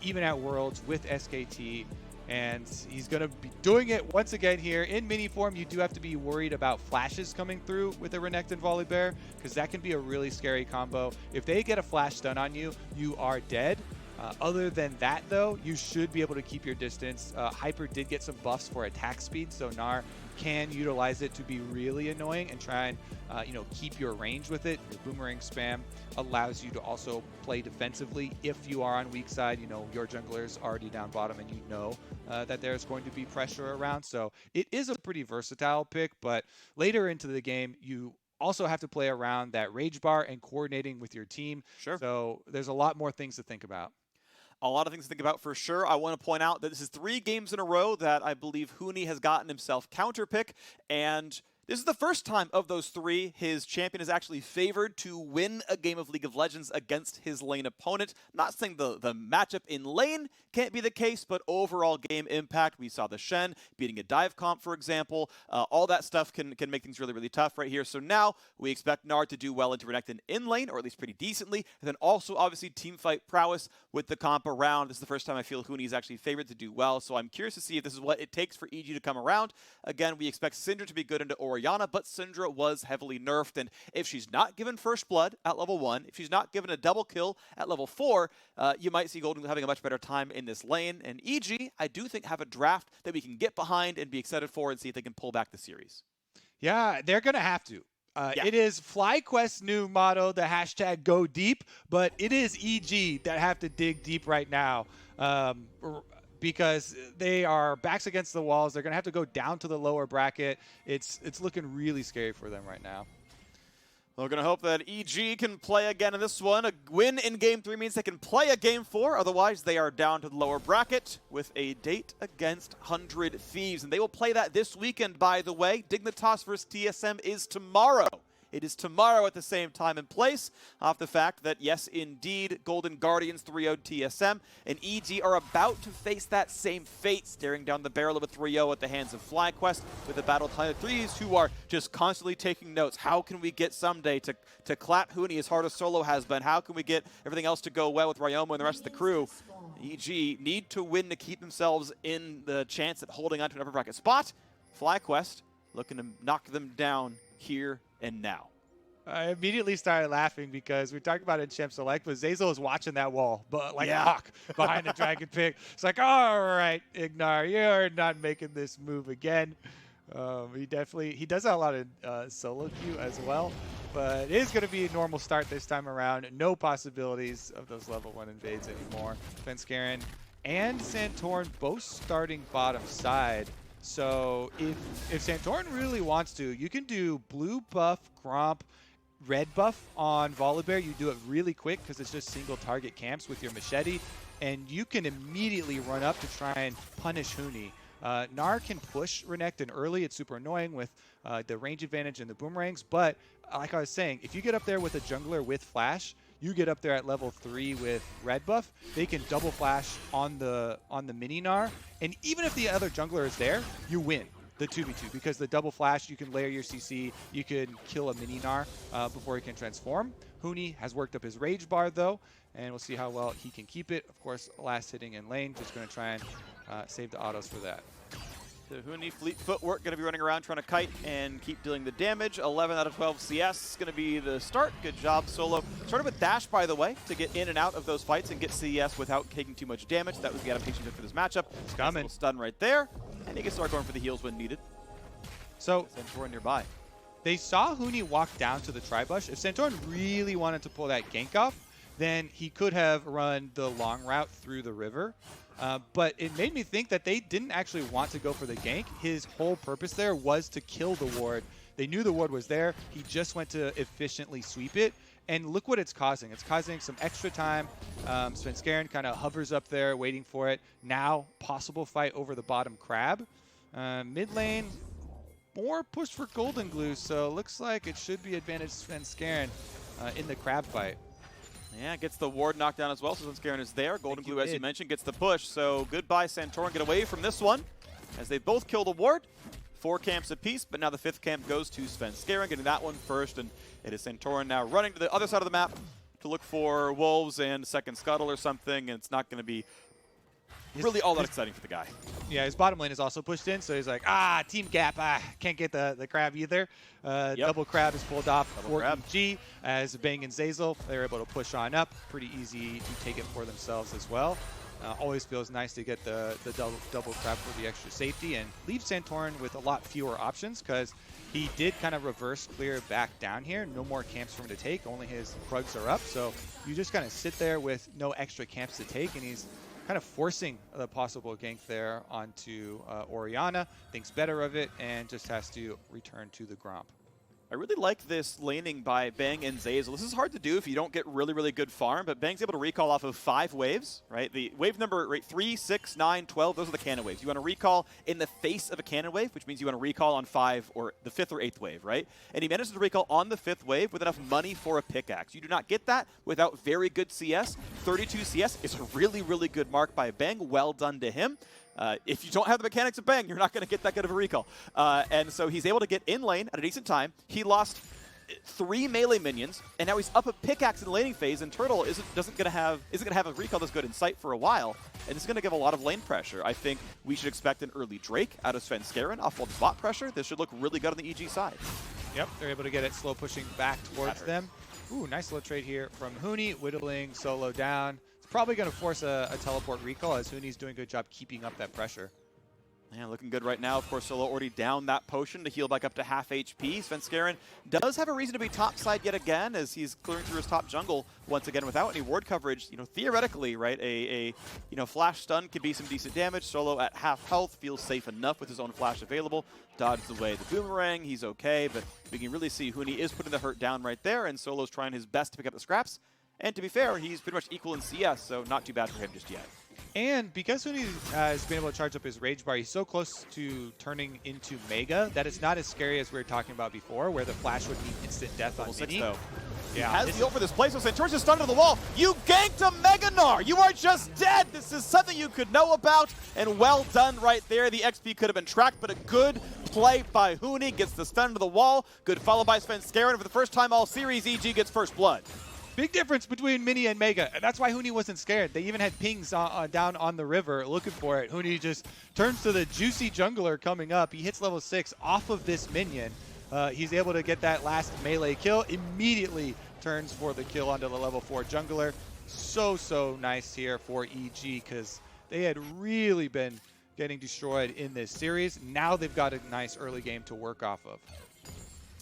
even at Worlds with SKT. And he's going to be doing it once again here. In mini form, you do have to be worried about flashes coming through with a Renekton Volibear, because that can be a really scary combo. If they get a flash stun on you, you are dead. Other than that, though, you should be able to keep your distance. Hyper did get some buffs for attack speed, so Gnar can utilize it to be really annoying and try and keep your range with it. Your boomerang spam allows you to also play defensively if you are on weak side. Your jungler's already down bottom and that there's going to be pressure around. So it is a pretty versatile pick, but later into the game, you also have to play around that rage bar and coordinating with your team. Sure. So there's a lot more things to think about. A lot of things to think about for sure. I want to point out that this is 3 games in a row that I believe Huni has gotten himself counterpick, and this is the first time of those 3 his champion is actually favored to win a game of League of Legends against his lane opponent. Not saying the matchup in lane can't be the case, but overall game impact. We saw the Shen beating a dive comp, for example. All that stuff can make things really, really tough right here. So now we expect Gnar to do well into Renekton in lane, or at least pretty decently. And then also, obviously, teamfight prowess with the comp around. This is the first time I feel Huni is actually favored to do well. So I'm curious to see if this is what it takes for EG to come around. Again, we expect Syndra to be good into Orianna, but Syndra was heavily nerfed, and if she's not given first blood at level 1, if she's not given a double kill at level 4, you might see GoldenGlue having a much better time in this lane. And EG, I do think, have a draft that we can get behind and be excited for and see if they can pull back the series. Yeah, they're going to have to. Yeah. It is FlyQuest's new motto, the hashtag go deep, but it is EG that have to dig deep right now. Because they are backs against the walls. They're going to have to go down to the lower bracket. It's looking really scary for them right now. We're going to hope that EG can play again in this one. A win in Game 3 means they can play a Game 4. Otherwise, they are down to the lower bracket with a date against 100 Thieves. And they will play that this weekend, by the way. Dignitas versus TSM is tomorrow. It is tomorrow at the same time and place, off the fact that, yes, indeed, Golden Guardians 3-0'd TSM, and EG are about to face that same fate, staring down the barrel of a 3-0 at the hands of FlyQuest, with the Battle Time Threes, who are just constantly taking notes. How can we get someday to clap Huni as hard as Solo has been? How can we get everything else to go well with Ryoma and the rest of the crew? EG need to win to keep themselves in the chance at holding on to an upper bracket spot. FlyQuest looking to knock them down here and now. I immediately started laughing because we talked about it in Champ Select, but Zeyzal is watching that wall, but like a hawk behind the dragon pick. It's like, all right, IgNar, you're not making this move again. He does have a lot of solo queue as well, but it is going to be a normal start this time around. No possibilities of those level 1 invades anymore. Svenskeren and Santorin both starting bottom side. So if Santorin really wants to, you can do blue buff, Gromp, red buff on Volibear. You do it really quick because it's just single target camps with your machete, and you can immediately run up to try and punish Huni. Gnar can push Renekton early. It's super annoying with the range advantage and the boomerangs, but like I was saying, if you get up there with a jungler with flash, you get up there at level 3 with red buff, they can double flash on the mini Gnar, and even if the other jungler is there, you win the 2v2 because the double flash, you can layer your CC, you can kill a mini Gnar before he can transform. Huni has worked up his rage bar though, and we'll see how well he can keep it. Of course, last hitting in lane, just going to try and save the autos for that. The Huni fleet footwork going to be running around trying to kite and keep dealing the damage. 11 out of 12 CS is going to be the start. Good job, Solo. Started with Dash, by the way, to get in and out of those fights and get CS without taking too much damage. That was the adaptation for this matchup. It's coming. Nice stun right there. And he can start going for the heals when needed. So Santorin nearby. They saw Huni walk down to the tri-bush. If Santorin really wanted to pull that gank off, then he could have run the long route through the river. But it made me think that they didn't actually want to go for the gank. His whole purpose there was to kill the ward. They knew the ward was there. He just went to efficiently sweep it. And look what it's causing. It's causing some extra time. Svenskeren kind of hovers up there waiting for it. Now, possible fight over the bottom crab. Mid lane, more push for GoldenGlue. So looks like it should be advantage Svenskeren in the crab fight. Yeah, gets the ward knocked down as well, so Svenskeren is there. GoldenGlue, as you mentioned, gets the push. So goodbye, Santorin. Get away from this one, as they both kill the ward. 4 camps apiece, but now the 5th camp goes to Svenskeren, getting that one first. And it is Santorin now running to the other side of the map to look for wolves and second scuttle or something, and it's not going to be really all that exciting for the guy. Yeah, his bottom lane is also pushed in, so he's like, team gap, can't get the crab either. Double crab is pulled off for EG as Bang and Zeyzal. They're able to push on up. Pretty easy to take it for themselves as well. Always feels nice to get the double crab for the extra safety and leave Santorin with a lot fewer options because he did kind of reverse clear back down here. No more camps for him to take. Only his Krugs are up. So you just kind of sit there with no extra camps to take, and he's kind of forcing the possible gank there onto Orianna. Thinks better of it and just has to return to the Gromp. I really like this laning by Bang and Zeyzal. This is hard to do if you don't get really, really good farm, but Bang's able to recall off of 5 waves, right? The wave number 3, 6, 9, 12, those are the cannon waves. You want to recall in the face of a cannon wave, which means you want to recall on 5 or the 5th or 8th wave, right? And he manages to recall on the 5th wave with enough money for a pickaxe. You do not get that without very good CS. 32 CS is a really, really good mark by Bang. Well done to him. If you don't have the mechanics of Bang, you're not going to get that good of a recall. And so he's able to get in lane at a decent time. He lost 3 melee minions, and now he's up a pickaxe in the laning phase, and Turtle isn't going to have a recall that's good in sight for a while, and it's going to give a lot of lane pressure. I think we should expect an early Drake out of Svenskeren off of bot pressure. This should look really good on the EG side. Yep, they're able to get it slow pushing back towards them. Ooh, nice little trade here from Huni, whittling Solo down. Probably going to force a teleport recall as Huni's doing a good job keeping up that pressure. Yeah, looking good right now. Of course, Solo already down that potion to heal back up to half HP. Svenskeren does have a reason to be top side yet again as he's clearing through his top jungle once again without any ward coverage. You know, theoretically, right, a flash stun could be some decent damage. Solo at half health feels safe enough with his own flash available. Dodges away the boomerang. He's okay, but we can really see Huni is putting the hurt down right there, and Solo's trying his best to pick up the scraps. And to be fair, he's pretty much equal in CS, so not too bad for him just yet. And because Huni has been able to charge up his Rage Bar, he's so close to turning into Mega that it's not as scary as we were talking about before, where the Flash would mean instant death on Mini. Though. Yeah, he has the ult for this place, so Santorin's just stunned to the wall. You ganked a Mega Gnar! You are just dead! This is something you could know about, and well done right there. The XP could have been tracked, but a good play by Huni. Gets the stun to the wall. Good follow by Svenskeren. For the first time all series, EG gets first blood. Big difference between Mini and Mega, and that's why Huni wasn't scared. They even had pings down on the river looking for it. Huni just turns to the juicy jungler coming up. He hits level 6 off of this minion. He's able to get that last melee kill, immediately turns for the kill onto the level 4 jungler. So nice here for EG because they had really been getting destroyed in this series. Now they've got a nice early game to work off of.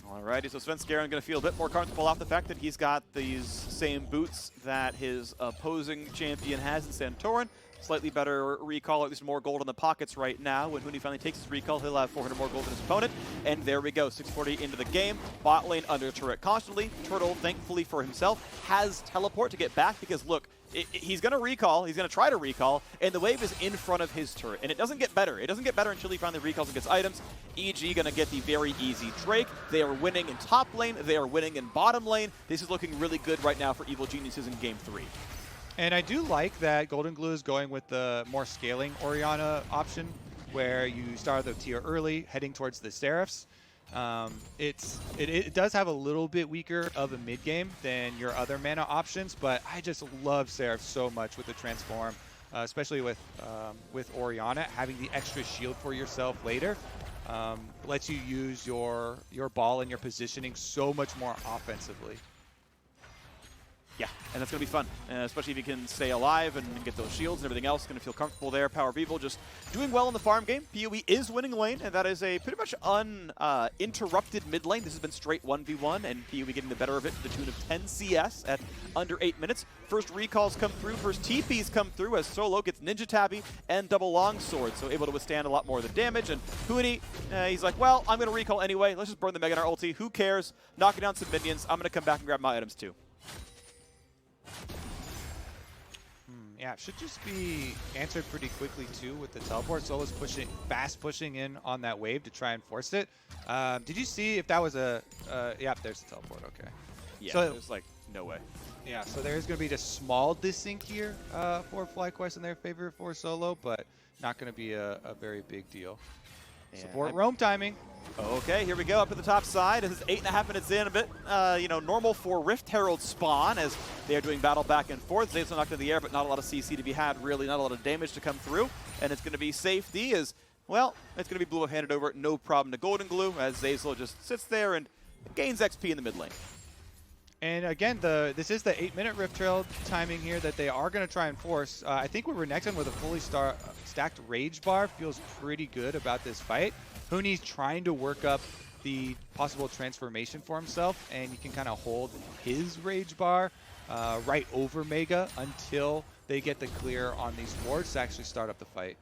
Alrighty, so Svenskeren going to feel a bit more comfortable off the fact that he's got these same boots that his opposing champion has in Santorin. Slightly better recall, at least more gold in the pockets right now. When Huni finally takes his recall, he'll have 400 more gold than his opponent. And there we go, 640 into the game. Bot lane under turret constantly. Turtle, thankfully for himself, has teleport to get back because, look, he's going to recall, he's going to try to recall, and the wave is in front of his turret. And it doesn't get better. It doesn't get better until he finally recalls and gets items. EG going to get the very easy Drake. They are winning in top lane. They are winning in bottom lane. This is looking really good right now for Evil Geniuses in Game 3. And I do like that GoldenGlue is going with the more scaling Orianna option, where you start the tier early, heading towards the Seraphs. It does have a little bit weaker of a mid game than your other mana options, but I just love Seraph so much with the transform, especially with Orianna having the extra shield for yourself later. Lets you use your ball and your positioning so much more offensively. Yeah, and that's going to be fun, especially if you can stay alive and get those shields and everything else. Going to feel comfortable there. PowerOfEvil just doing well in the farm game. PoE is winning lane, and that is a pretty much uninterrupted mid lane. This has been straight 1v1, and PoE getting the better of it to the tune of 10 CS at under 8 minutes. First recalls come through, first TPs come through as Solo gets Ninja Tabby and double longsword, so able to withstand a lot more of the damage. And Huni, he's like, well, I'm going to recall anyway. Let's just burn the Mega Gnar ulti. Who cares? Knocking down some minions. I'm going to come back and grab my items too. Yeah, it should just be answered pretty quickly too with the teleport. Solo's fast pushing in on that wave to try and force it. Did you see if that was a? Yeah, there's the teleport. Okay. Yeah, so, there's like no way. Yeah, so there is going to be just small desync here for FlyQuest in their favor for Solo, but not going to be a very big deal. Support roam timing. Okay, here we go up at the top side. This is 8.5 minutes in, a bit, normal for Rift Herald spawn as they are doing battle back and forth. Zeyzal knocked in the air, but not a lot of CC to be had, really, not a lot of damage to come through. And it's going to be safety as, well, it's going to be Blue handed over, no problem to GoldenGlue as Zeyzal just sits there and gains XP in the mid lane. And again, this is the 8-minute Rift Herald timing here that they are going to try and force. I think with Renekton with a fully stacked Rage Bar feels pretty good about this fight. Huni's trying to work up the possible transformation for himself, and you can kind of hold his Rage Bar right over Mega until they get the clear on these wards to actually start up the fight.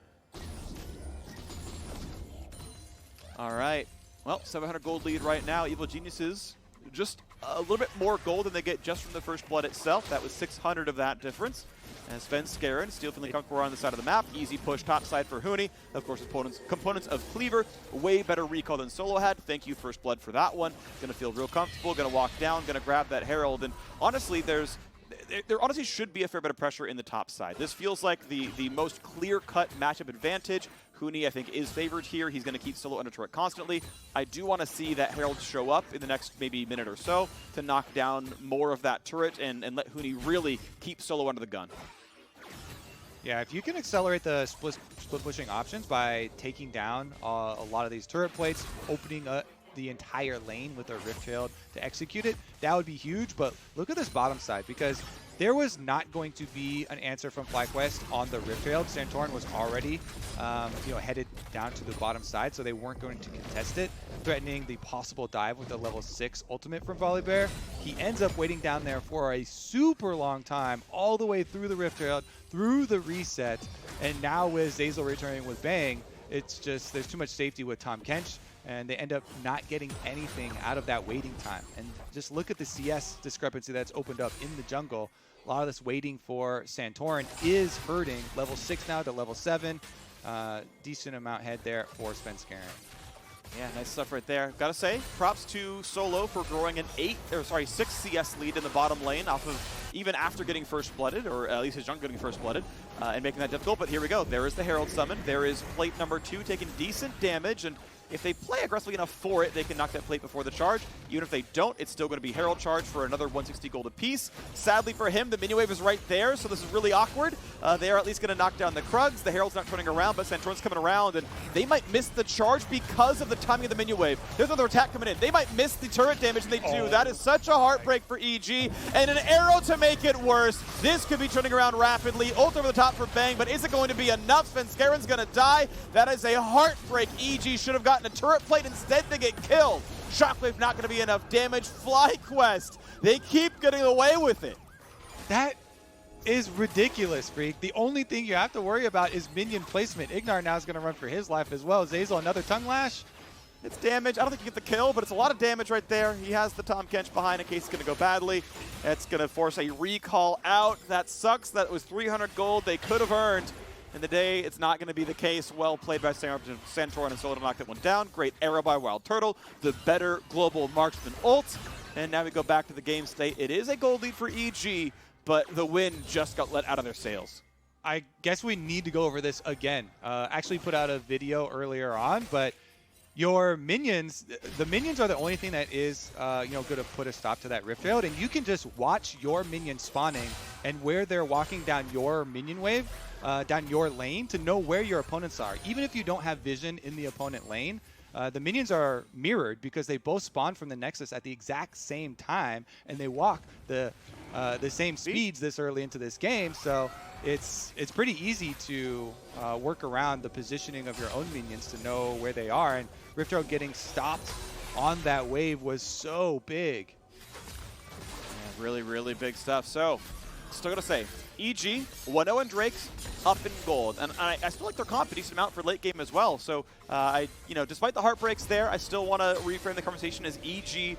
All right. Well, 700 gold lead right now. Evil Geniuses just a little bit more gold than they get just from the first blood itself. That was 600 of that difference. And Svenskeren, Steel from the Conqueror on the side of the map. Easy push top side for Huni. Of course, components of Cleaver. Way better recall than Solo had. Thank you, First Blood, for that one. Going to feel real comfortable. Going to walk down. Going to grab that Herald. And honestly, there honestly should be a fair bit of pressure in the top side. This feels like the most clear-cut matchup advantage. Huni, I think, is favored here. He's going to keep Solo under turret constantly. I do want to see that Herald show up in the next maybe minute or so to knock down more of that turret and let Huni really keep Solo under the gun. Yeah, if you can accelerate the split pushing options by taking down a lot of these turret plates, opening up the entire lane with a Rift Herald to execute it, that would be huge. But look at this bottom side, because there was not going to be an answer from FlyQuest on the Rift Herald. Santorin was already headed down to the bottom side, so they weren't going to contest it, threatening the possible dive with a level 6 ultimate from Volibear. He ends up waiting down there for a super long time, all the way through the Rift Herald, through the reset, and now with Zeyzal returning with Bang, it's just, there's too much safety with Tahm Kench, and they end up not getting anything out of that waiting time. And just look at the CS discrepancy that's opened up in the jungle. A lot of this waiting for Santorin is hurting. Level 6 now to level 7. Decent amount head there for Svenskeren. Yeah, nice stuff right there. Gotta say, props to Solo for growing an 6 CS lead in the bottom lane off of even after getting first blooded, or at least his junk getting first blooded, and making that difficult. But here we go. There is the Herald summon. There is plate number 2 taking decent damage, and if they play aggressively enough for it, they can knock that plate before the charge. Even if they don't, it's still going to be Herald charge for another 160 gold apiece. Sadly for him, the mini wave is right there, so this is really awkward. They are at least going to knock down the Krugs. The Herald's not turning around, but Santorin's coming around, and they might miss the charge because of the timing of the mini wave. There's another attack coming in. They might miss the turret damage, and they do. That is such a heartbreak for EG, and an arrow to make it worse. This could be turning around rapidly. Ult over the top for Bang, but is it going to be enough? Svenskeren's going to die. That is a heartbreak. EG should have gotten a turret plate. Instead, they get killed. Shockwave not going to be enough damage. FlyQuest, they keep getting away with it. That is ridiculous, Phreak. The only thing you have to worry about is minion placement. IgNar now is going to run for his life as well. Zeyzal, another tongue lash. It's damage. I don't think you get the kill, but it's a lot of damage right there. He has the Tahm Kench behind in case it's going to go badly. It's going to force a recall out. That sucks. That was 300 gold they could have earned in the day. It's not going to be the case. Well played by Santorin and Solo to knock that one down. Great arrow by WildTurtle. The better global marksman ult. And now we go back to the game state. It is a gold lead for EG, but the wind just got let out of their sails. I guess we need to go over this again. Actually put out a video earlier on, but your minions, the minions are the only thing that is, going to put a stop to that Rift Herald, and you can just watch your minions spawning and where they're walking down your minion wave, down your lane, to know where your opponents are. Even if you don't have vision in the opponent lane, the minions are mirrored because they both spawn from the Nexus at the exact same time, and they walk the same speeds this early into this game. So it's pretty easy to work around the positioning of your own minions to know where they are. And Rift Herald getting stopped on that wave was so big. Yeah, really, really big stuff. So, still got to say, EG, 1-0 and Drake's up in gold. And I still like their comp a decent amount for late game as well. So, despite the heartbreaks there, I still want to reframe the conversation as EG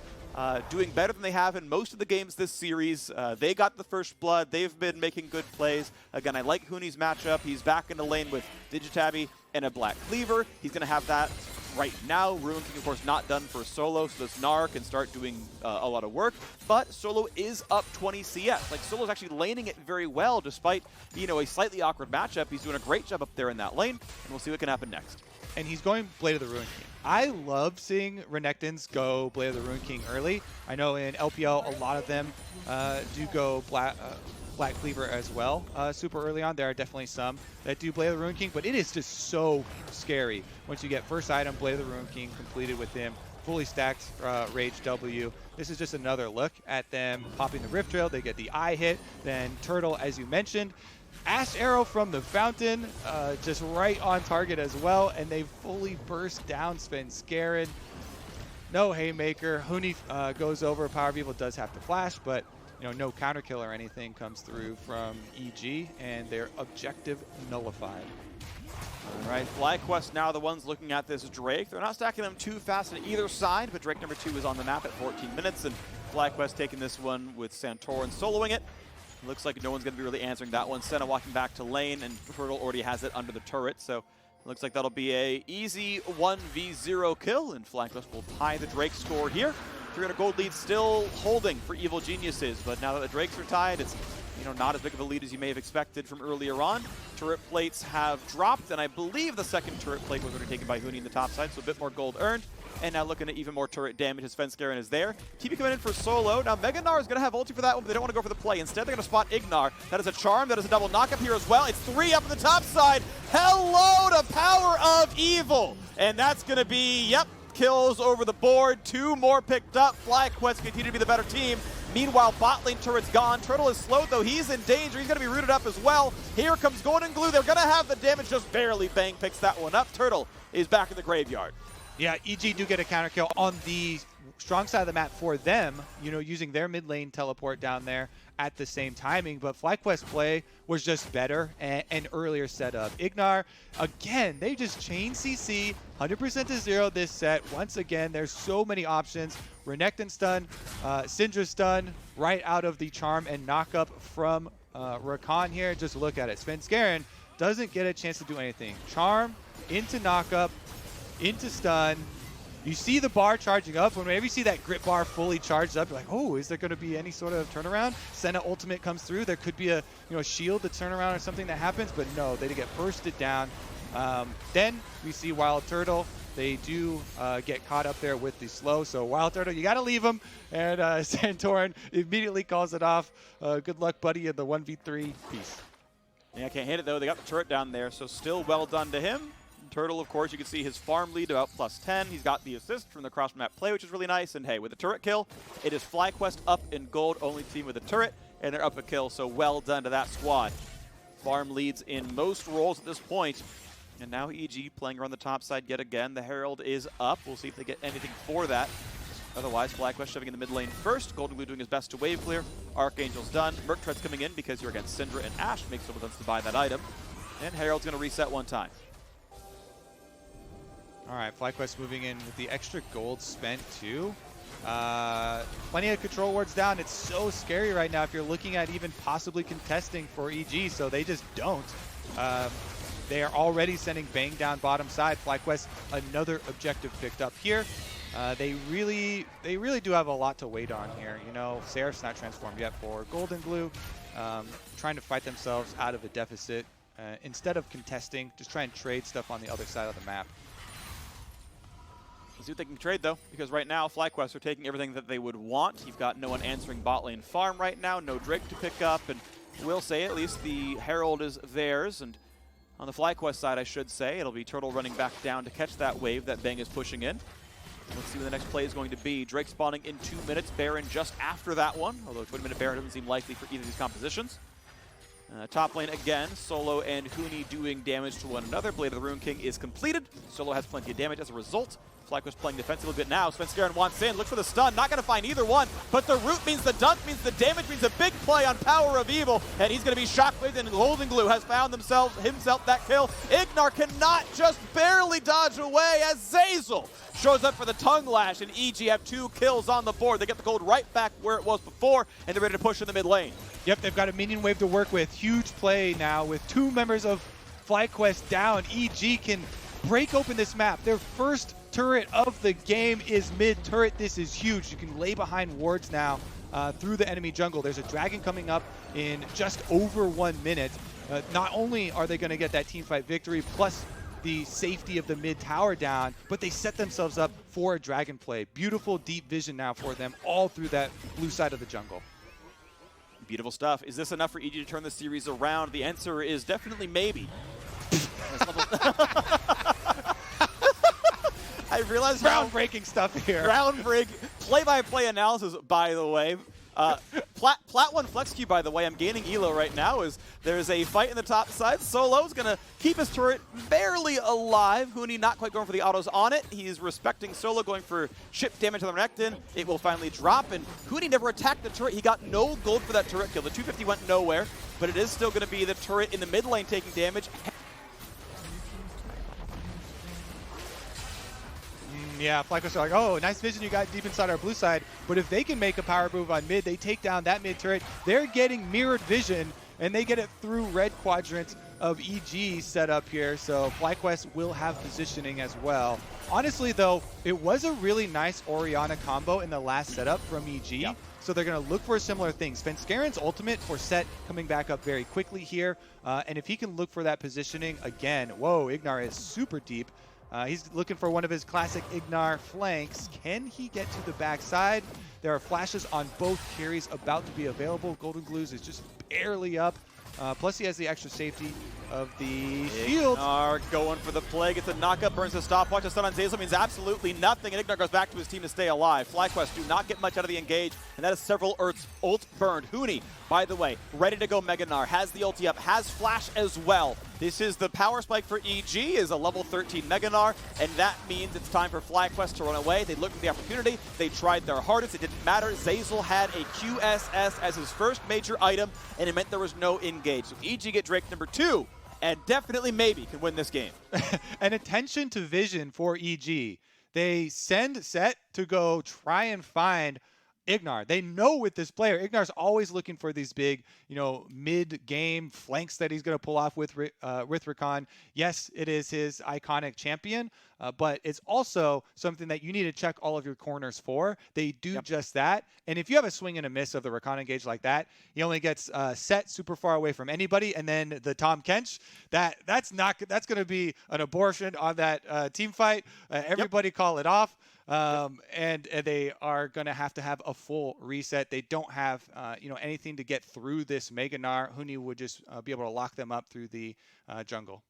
doing better than they have in most of the games this series. They got the first blood. They've been making good plays. Again, I like Huni's matchup. He's back in the lane with Digitabby and a Black Cleaver. He's going to have that right now. Ruin King, of course, not done for Solo, so this Gnar can start doing a lot of work. But Solo is up 20 CS. Like, Solo's actually laning it very well, despite, a slightly awkward matchup. He's doing a great job up there in that lane, and we'll see what can happen next. and he's going Blade of the Ruin King. I love seeing Renektons go Blade of the Ruin King early. I know in LPL, a lot of them do go Black Cleaver as well super early on. There are definitely some that do Blade of the Ruin King, but it is just so scary once you get first item, Blade of the Ruin King completed with him, fully stacked Rage W. This is just another look at them popping the Rift Trail. They get the eye hit, then Turtle, as you mentioned. Ashe Arrow from the fountain, just right on target as well, and they fully burst down Svenskeren. No Haymaker. Huni goes over. PowerOfEvil does have to flash, but no counter kill or anything comes through from EG, and their objective nullified. All right, FlyQuest now the ones looking at this Drake. They're not stacking them too fast on either side, but Drake number 2 is on the map at 14 minutes, and FlyQuest taking this one with Santorin soloing it. Looks like no one's going to be really answering that one. Senna walking back to lane, and Turtle already has it under the turret, so looks like that'll be a easy 1v0 kill, and FlyQuest will tie the Drake score here. 300 gold lead still holding for Evil Geniuses, but now that the Drakes are tied, it's not as big of a lead as you may have expected from earlier on. Turret plates have dropped, and I believe the second turret plate was already taken by Huni in the top side, so a bit more gold earned. And now looking at even more turret damage as Svenskeren is there. TP coming in for solo. Now Gnar is going to have ulti for that one, but they don't want to go for the play. Instead, they're going to spot IgNar. That is a charm. That is a double knockup here as well. It's 3 up on the top side. Hello to PowerOfEvil. And that's going to be, yep, kills over the board. 2 more picked up. FlyQuest continue to be the better team. Meanwhile, bot lane turret's gone. Turtle is slowed, though. He's in danger. He's going to be rooted up as well. Here comes GoldenGlue. They're going to have the damage, just barely. Bang picks that one up. Turtle is back in the graveyard. Yeah, EG do get a counter kill on the strong side of the map for them, using their mid lane teleport down there at the same timing, but FlyQuest play was just better and earlier setup. IgNar, again, they just chain CC 100% to 0 this set. Once again, there's so many options. Renekton stun, Syndra stun, right out of the charm and knockup from Rakan here. Just look at it. Svenskeren doesn't get a chance to do anything. Charm into knockup, into stun. You see the bar charging up. Whenever you see that grip bar fully charged up, you're like, oh, is there going to be any sort of turnaround? Senna ultimate comes through. There could be a shield to turn around or something that happens, but no, they get bursted down. Then we see WildTurtle. They do get caught up there with the slow. So WildTurtle, you got to leave him. And Santorin immediately calls it off. Good luck, buddy, in the 1v3 piece. Yeah, can't hit it, though. They got the turret down there, so still well done to him. Turtle, of course, you can see his farm lead about +10. He's got the assist from the cross-map play, which is really nice. And hey, with the turret kill, it is FlyQuest up in gold, only team with a turret, and they're up a kill, so well done to that squad. Farm leads in most roles at this point. And now EG playing around the top side yet again. The Herald is up. We'll see if they get anything for that. Otherwise, FlyQuest shoving in the mid lane first. GoldenGlue doing his best to wave clear. Archangel's done. Merc Tread's coming in because you're against Syndra and Ashe. Makes total sense to buy that item. And Herald's going to reset one time. All right, FlyQuest moving in with the extra gold spent too. Plenty of control wards down. It's so scary right now if you're looking at even possibly contesting for EG, so they just don't. They are already sending Bang down bottom side. FlyQuest, another objective picked up here. They really do have a lot to wait on here. Seraph's not transformed yet for GoldenGlue. Trying to fight themselves out of a deficit. Instead of contesting, just try and trade stuff on the other side of the map. Let's see what they can trade, though, because right now, FlyQuest are taking everything that they would want. You've got no one answering bot lane farm right now, no Drake to pick up, and we'll say at least the Herald is theirs, and on the FlyQuest side, I should say, it'll be Turtle running back down to catch that wave that Bang is pushing in. Let's see what the next play is going to be. Drake spawning in 2 minutes, Baron just after that one, although a 20-minute Baron doesn't seem likely for either of these compositions. Top lane again, Solo and Huni doing damage to one another. Blade of the Ruin King is completed. Solo has plenty of damage as a result. FlyQuest playing defensively a bit now. Svenskeren wants in, looks for the stun, not going to find either one, but the root means the dunk means the damage means a big play on PowerOfEvil, and he's going to be shockwaved, and GoldenGlue has found himself that kill. IgNar cannot, just barely dodge away as Zeyzal shows up for the tongue lash, and EG have 2 kills on the board. They get the gold right back where it was before, and they're ready to push in the mid lane. Yep, they've got a minion wave to work with. Huge play now with 2 members of FlyQuest down. EG can break open this map. Their first turret of the game is mid-turret. This is huge. You can lay behind wards now through the enemy jungle. There's a dragon coming up in just over 1 minute. Not only are they going to get that teamfight victory, plus the safety of the mid tower down, but they set themselves up for a dragon play. Beautiful deep vision now for them all through that blue side of the jungle. Beautiful stuff. Is this enough for EG to turn the series around? The answer is definitely maybe. I realize groundbreaking stuff here. Groundbreaking play-by-play analysis, by the way. Plat 1 Flex Q, by the way, I'm gaining elo right now, is there's a fight in the top side. Solo's going to keep his turret barely alive. Huni not quite going for the autos on it. He's respecting Solo, going for chip damage on the Renekton. It will finally drop, and Huni never attacked the turret. He got no gold for that turret kill. The 250 went nowhere, but it is still going to be the turret in the mid lane taking damage. Yeah, FlyQuest are like, oh, nice vision you got deep inside our blue side. But if they can make a power move on mid, they take down that mid turret. They're getting mirrored vision, and they get it through red quadrant of EG set up here. So FlyQuest will have positioning as well. Honestly, though, it was a really nice Orianna combo in the last setup from EG. Yep. So they're going to look for similar things. Svenskeren's ultimate for Sett coming back up very quickly here. And if he can look for that positioning again, whoa, IgNar is super deep. He's looking for one of his classic IgNar flanks. Can he get to the backside? There are flashes on both carries about to be available. GoldenGlue is just barely up. Plus he has the extra safety of the shield. IgNar going for the play, gets a knockup, burns the stopwatch. A stun on Zeyzal means absolutely nothing, and IgNar goes back to his team to stay alive. FlyQuest do not get much out of the engage, and that is several ult burned. Huni, by the way, ready to go Mega Gnar, has the ulti up, has flash as well. This is the power spike for EG, is a level 13 Mega Gnar, and that means it's time for FlyQuest to run away. They looked at the opportunity, they tried their hardest, it didn't matter. Zeyzal had a QSS as his first major item, and it meant there was no engage. So EG get Drake number 2, and definitely maybe can win this game. And attention to vision for EG. They send Sett to go try and find IgNar. They know with this player, IgNar's always looking for these big, mid-game flanks that he's going to pull off with Rakan. Yes, it is his iconic champion, but it's also something that you need to check all of your corners for. They do just that. And if you have a swing and a miss of the Rakan engage like that, he only gets Sett super far away from anybody, and then the Tahm Kench, that's going to be an abortion on that team fight. Everybody call it off. And they are going to have a full reset. They don't have, anything to get through this Mega Gnar. Huni would just be able to lock them up through the jungle.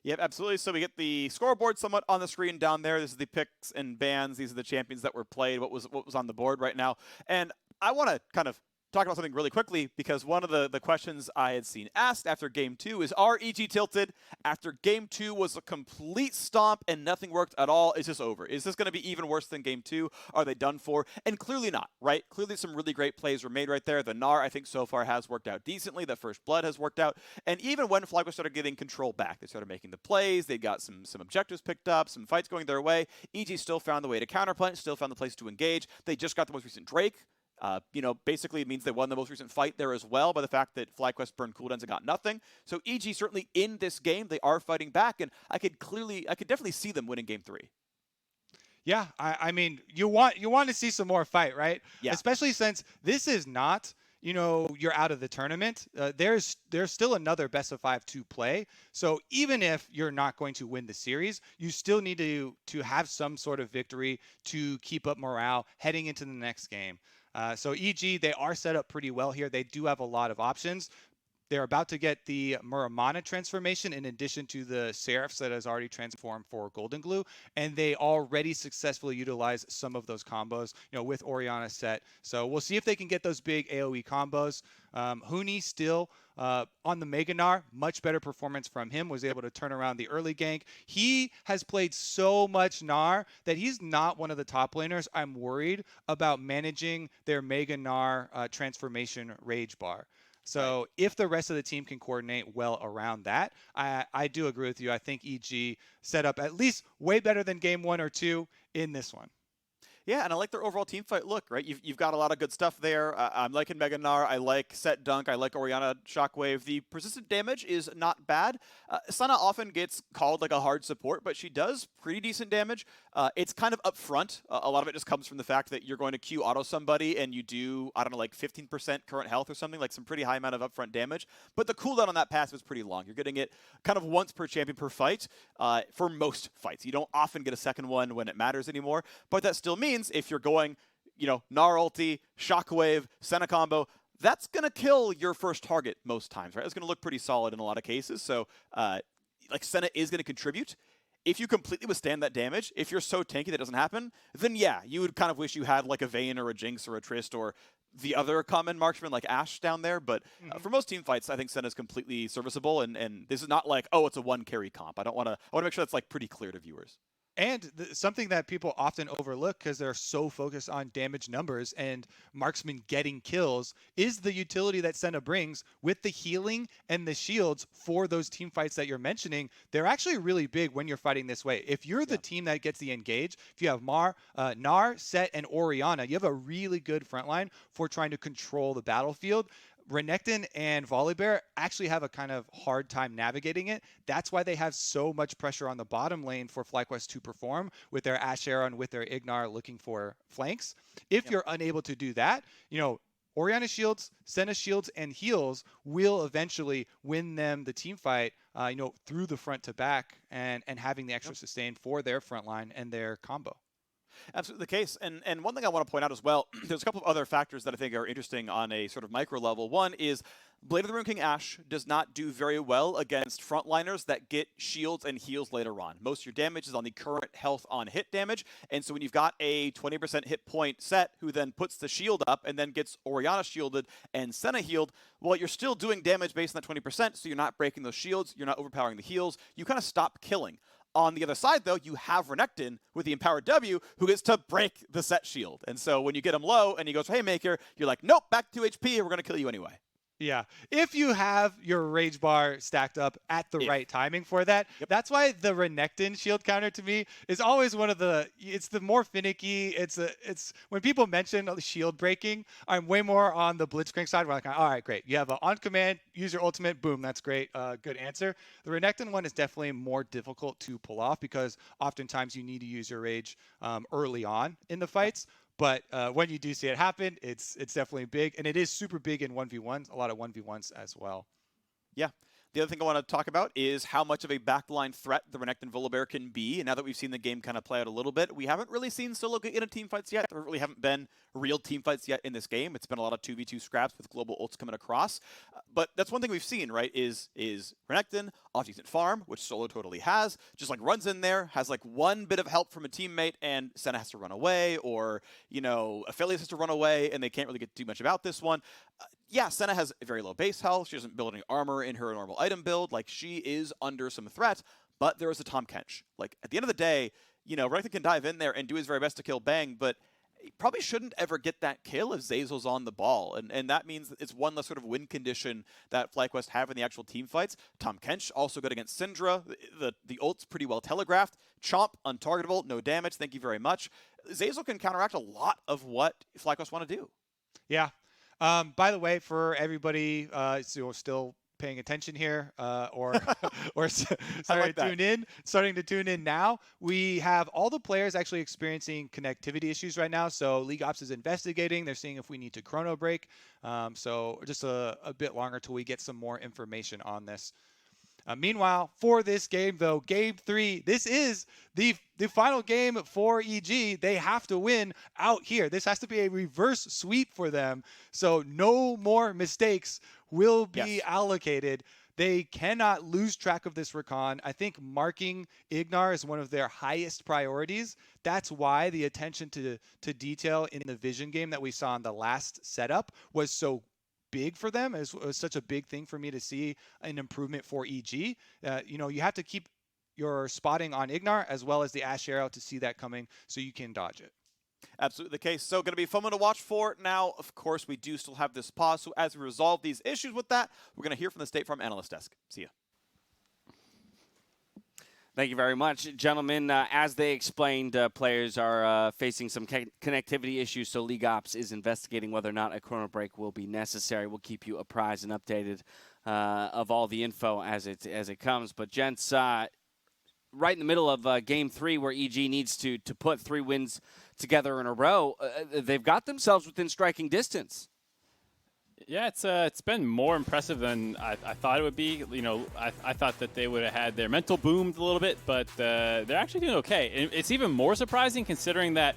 Yep, absolutely. So we get the scoreboard somewhat on the screen down there. This is the picks and bans. These are the champions that were played, what was on the board right now. And I want to kind of talk about something really quickly, because one of the questions I had seen asked after Game 2 is, are EG tilted? After Game 2 was a complete stomp and nothing worked at all, is this over? Is this going to be even worse than Game 2? Are they done for? And clearly not, right? Clearly some really great plays were made right there. The Gnar, I think, so far has worked out decently. The first blood has worked out. And even when FlyQuest started getting control back, they started making the plays, they got some objectives picked up, some fights going their way, EG still found the way to counterpunch, still found the place to engage. They just got the most recent Drake. Basically it means they won the most recent fight there as well by the fact that FlyQuest burned cooldowns and got nothing. So EG certainly in this game, they are fighting back, and I could definitely see them winning Game 3. Yeah, I mean, you want to see some more fight, right? Yeah. Especially since this is not, you're out of the tournament. There's still another best of 5 to play. So even if you're not going to win the series, you still need to have some sort of victory to keep up morale heading into the next game. So EG, they are set up pretty well here. They do have a lot of options. They're about to get the Muramana transformation in addition to the Seraphs that has already transformed for GoldenGlue, and they already successfully utilize some of those combos, with Orianna Sett. So we'll see if they can get those big AoE combos. Huni still on the Mega Gnar, much better performance from him, was able to turn around the early gank. He has played so much Gnar that he's not one of the top laners. I'm worried about managing their Mega Gnar transformation rage bar. So if the rest of the team can coordinate well around that, I do agree with you. I think EG set up at least way better than Game 1 or 2 in this one. Yeah, and I like their overall team fight look, right? You've got a lot of good stuff there. I'm liking Gnar. I like Sett Dunk. I like Orianna Shockwave. The persistent damage is not bad. Senna often gets called like a hard support, but she does pretty decent damage. It's kind of upfront. A lot of it just comes from the fact that you're going to Q auto somebody and you do, I don't know, like 15% current health or something, like some pretty high amount of upfront damage. But the cooldown on that passive is pretty long. You're getting it kind of once per champion per fight for most fights. You don't often get a second one when it matters anymore, but that still means if you're going, Gnar ulti, Shockwave, Senna combo, that's going to kill your first target most times, right? It's going to look pretty solid in a lot of cases. So, like, Senna is going to contribute. If you completely withstand that damage, if you're so tanky that doesn't happen, then yeah, you would kind of wish you had like a Vayne or a Jinx or a Trist or the other common marksman like Ashe down there. But for most team fights, I think Senna is completely serviceable. And this is not like, oh, it's a one carry comp. I want to make sure that's like pretty clear to viewers. And something that people often overlook because they're so focused on damage numbers and marksman getting kills is the utility that Senna brings with the healing and the shields for those team fights that you're mentioning. They're actually really big when you're fighting this way. If you're the team that gets the engage, if you have Gnar, Sett, and Orianna, you have a really good front line for trying to control the battlefield. Renekton and Volibear actually have a kind of hard time navigating it. That's why they have so much pressure on the bottom lane for FlyQuest to perform with their Ashe and with their IgNar looking for flanks. If you're unable to do that, Orianna shields, Senna shields, and heals will eventually win them the team fight, through the front to back and having the extra sustain for their front line and their combo. Absolutely the case. And one thing I want to point out as well, there's a couple of other factors that I think are interesting on a sort of micro level. One is Blade of the Ruined King Ashe does not do very well against frontliners that get shields and heals later on. Most of your damage is on the current health on hit damage. And so when you've got a 20% hit point Sett who then puts the shield up and then gets Orianna shielded and Senna healed, well, you're still doing damage based on that 20%, so you're not breaking those shields, you're not overpowering the heals, you kind of stop killing. On the other side, though, you have Renekton with the Empowered W who gets to break the Sett shield. And so when you get him low and he goes, Haymaker, you're like, nope, back to 2 HP, we're going to kill you anyway. Yeah, if you have your rage bar stacked up at the right timing for that, that's why the Renekton shield counter to me is always one of it's the more finicky. It's when people mention shield breaking, I'm way more on the Blitzcrank side. We're like, all right, great. You have a on command, use your ultimate, boom, that's great. Good answer. The Renekton one is definitely more difficult to pull off because oftentimes you need to use your rage early on in the fights. But when you do see it happen, it's definitely big. And it is super big in 1v1s, a lot of 1v1s as well. Yeah. The other thing I want to talk about is how much of a backline threat the Renekton Volibear can be. And now that we've seen the game kind of play out a little bit, we haven't really seen solo get into team fights yet. There really haven't been real team fights yet in this game. It's been a lot of 2v2 scraps with global ults coming across. But that's one thing we've seen, right, is Renekton, off decent farm, which solo totally has, just like runs in there, has like one bit of help from a teammate, and Senna has to run away, or, Affiliates has to run away, and they can't really get too much about this one. Yeah, Senna has very low base health. She doesn't build any armor in her normal item build. Like, she is under some threat, but there is a Tahm Kench. Like, at the end of the day, Renekton can dive in there and do his very best to kill Bang, but he probably shouldn't ever get that kill if Zeyzal's on the ball. And that means that it's one less sort of win condition that FlyQuest have in the actual team fights. Tahm Kench also good against Syndra. The ult's pretty well telegraphed. Chomp, untargetable, no damage, thank you very much. Zeyzal can counteract a lot of what FlyQuest want to do. Yeah. By the way, for everybody still paying attention here or starting to tune in now, we have all the players actually experiencing connectivity issues right now. So League Ops is investigating. They're seeing if we need to chrono break. So just a bit longer till we get some more information on this. Meanwhile, for this game, though, Game 3, this is the final game for EG. They have to win out here. This has to be a reverse sweep for them, so no more mistakes will be allocated. They cannot lose track of this Rakan. I think marking IgNar is one of their highest priorities. That's why the attention to detail in the Vision game that we saw in the last setup was so big for them. It was such a big thing for me to see an improvement for EG. You have to keep your spotting on IgNar as well as the Ashe arrow to see that coming so you can dodge it. Absolutely the case. So going to be fun one to watch for. Now, of course, we do still have this pause. So as we resolve these issues with that, we're going to hear from the State Farm Analyst Desk. See ya. Thank you very much, gentlemen. As they explained, players are facing some connectivity issues, so League Ops is investigating whether or not a chrono break will be necessary. We'll keep you apprised and updated of all the info as it comes. But gents, right in the middle of Game 3, where EG needs to put 3 wins together in a row, they've got themselves within striking distance. Yeah, it's been more impressive than I thought it would be. You know, I thought that they would have had their mental boomed a little bit, but they're actually doing okay. And it's even more surprising considering that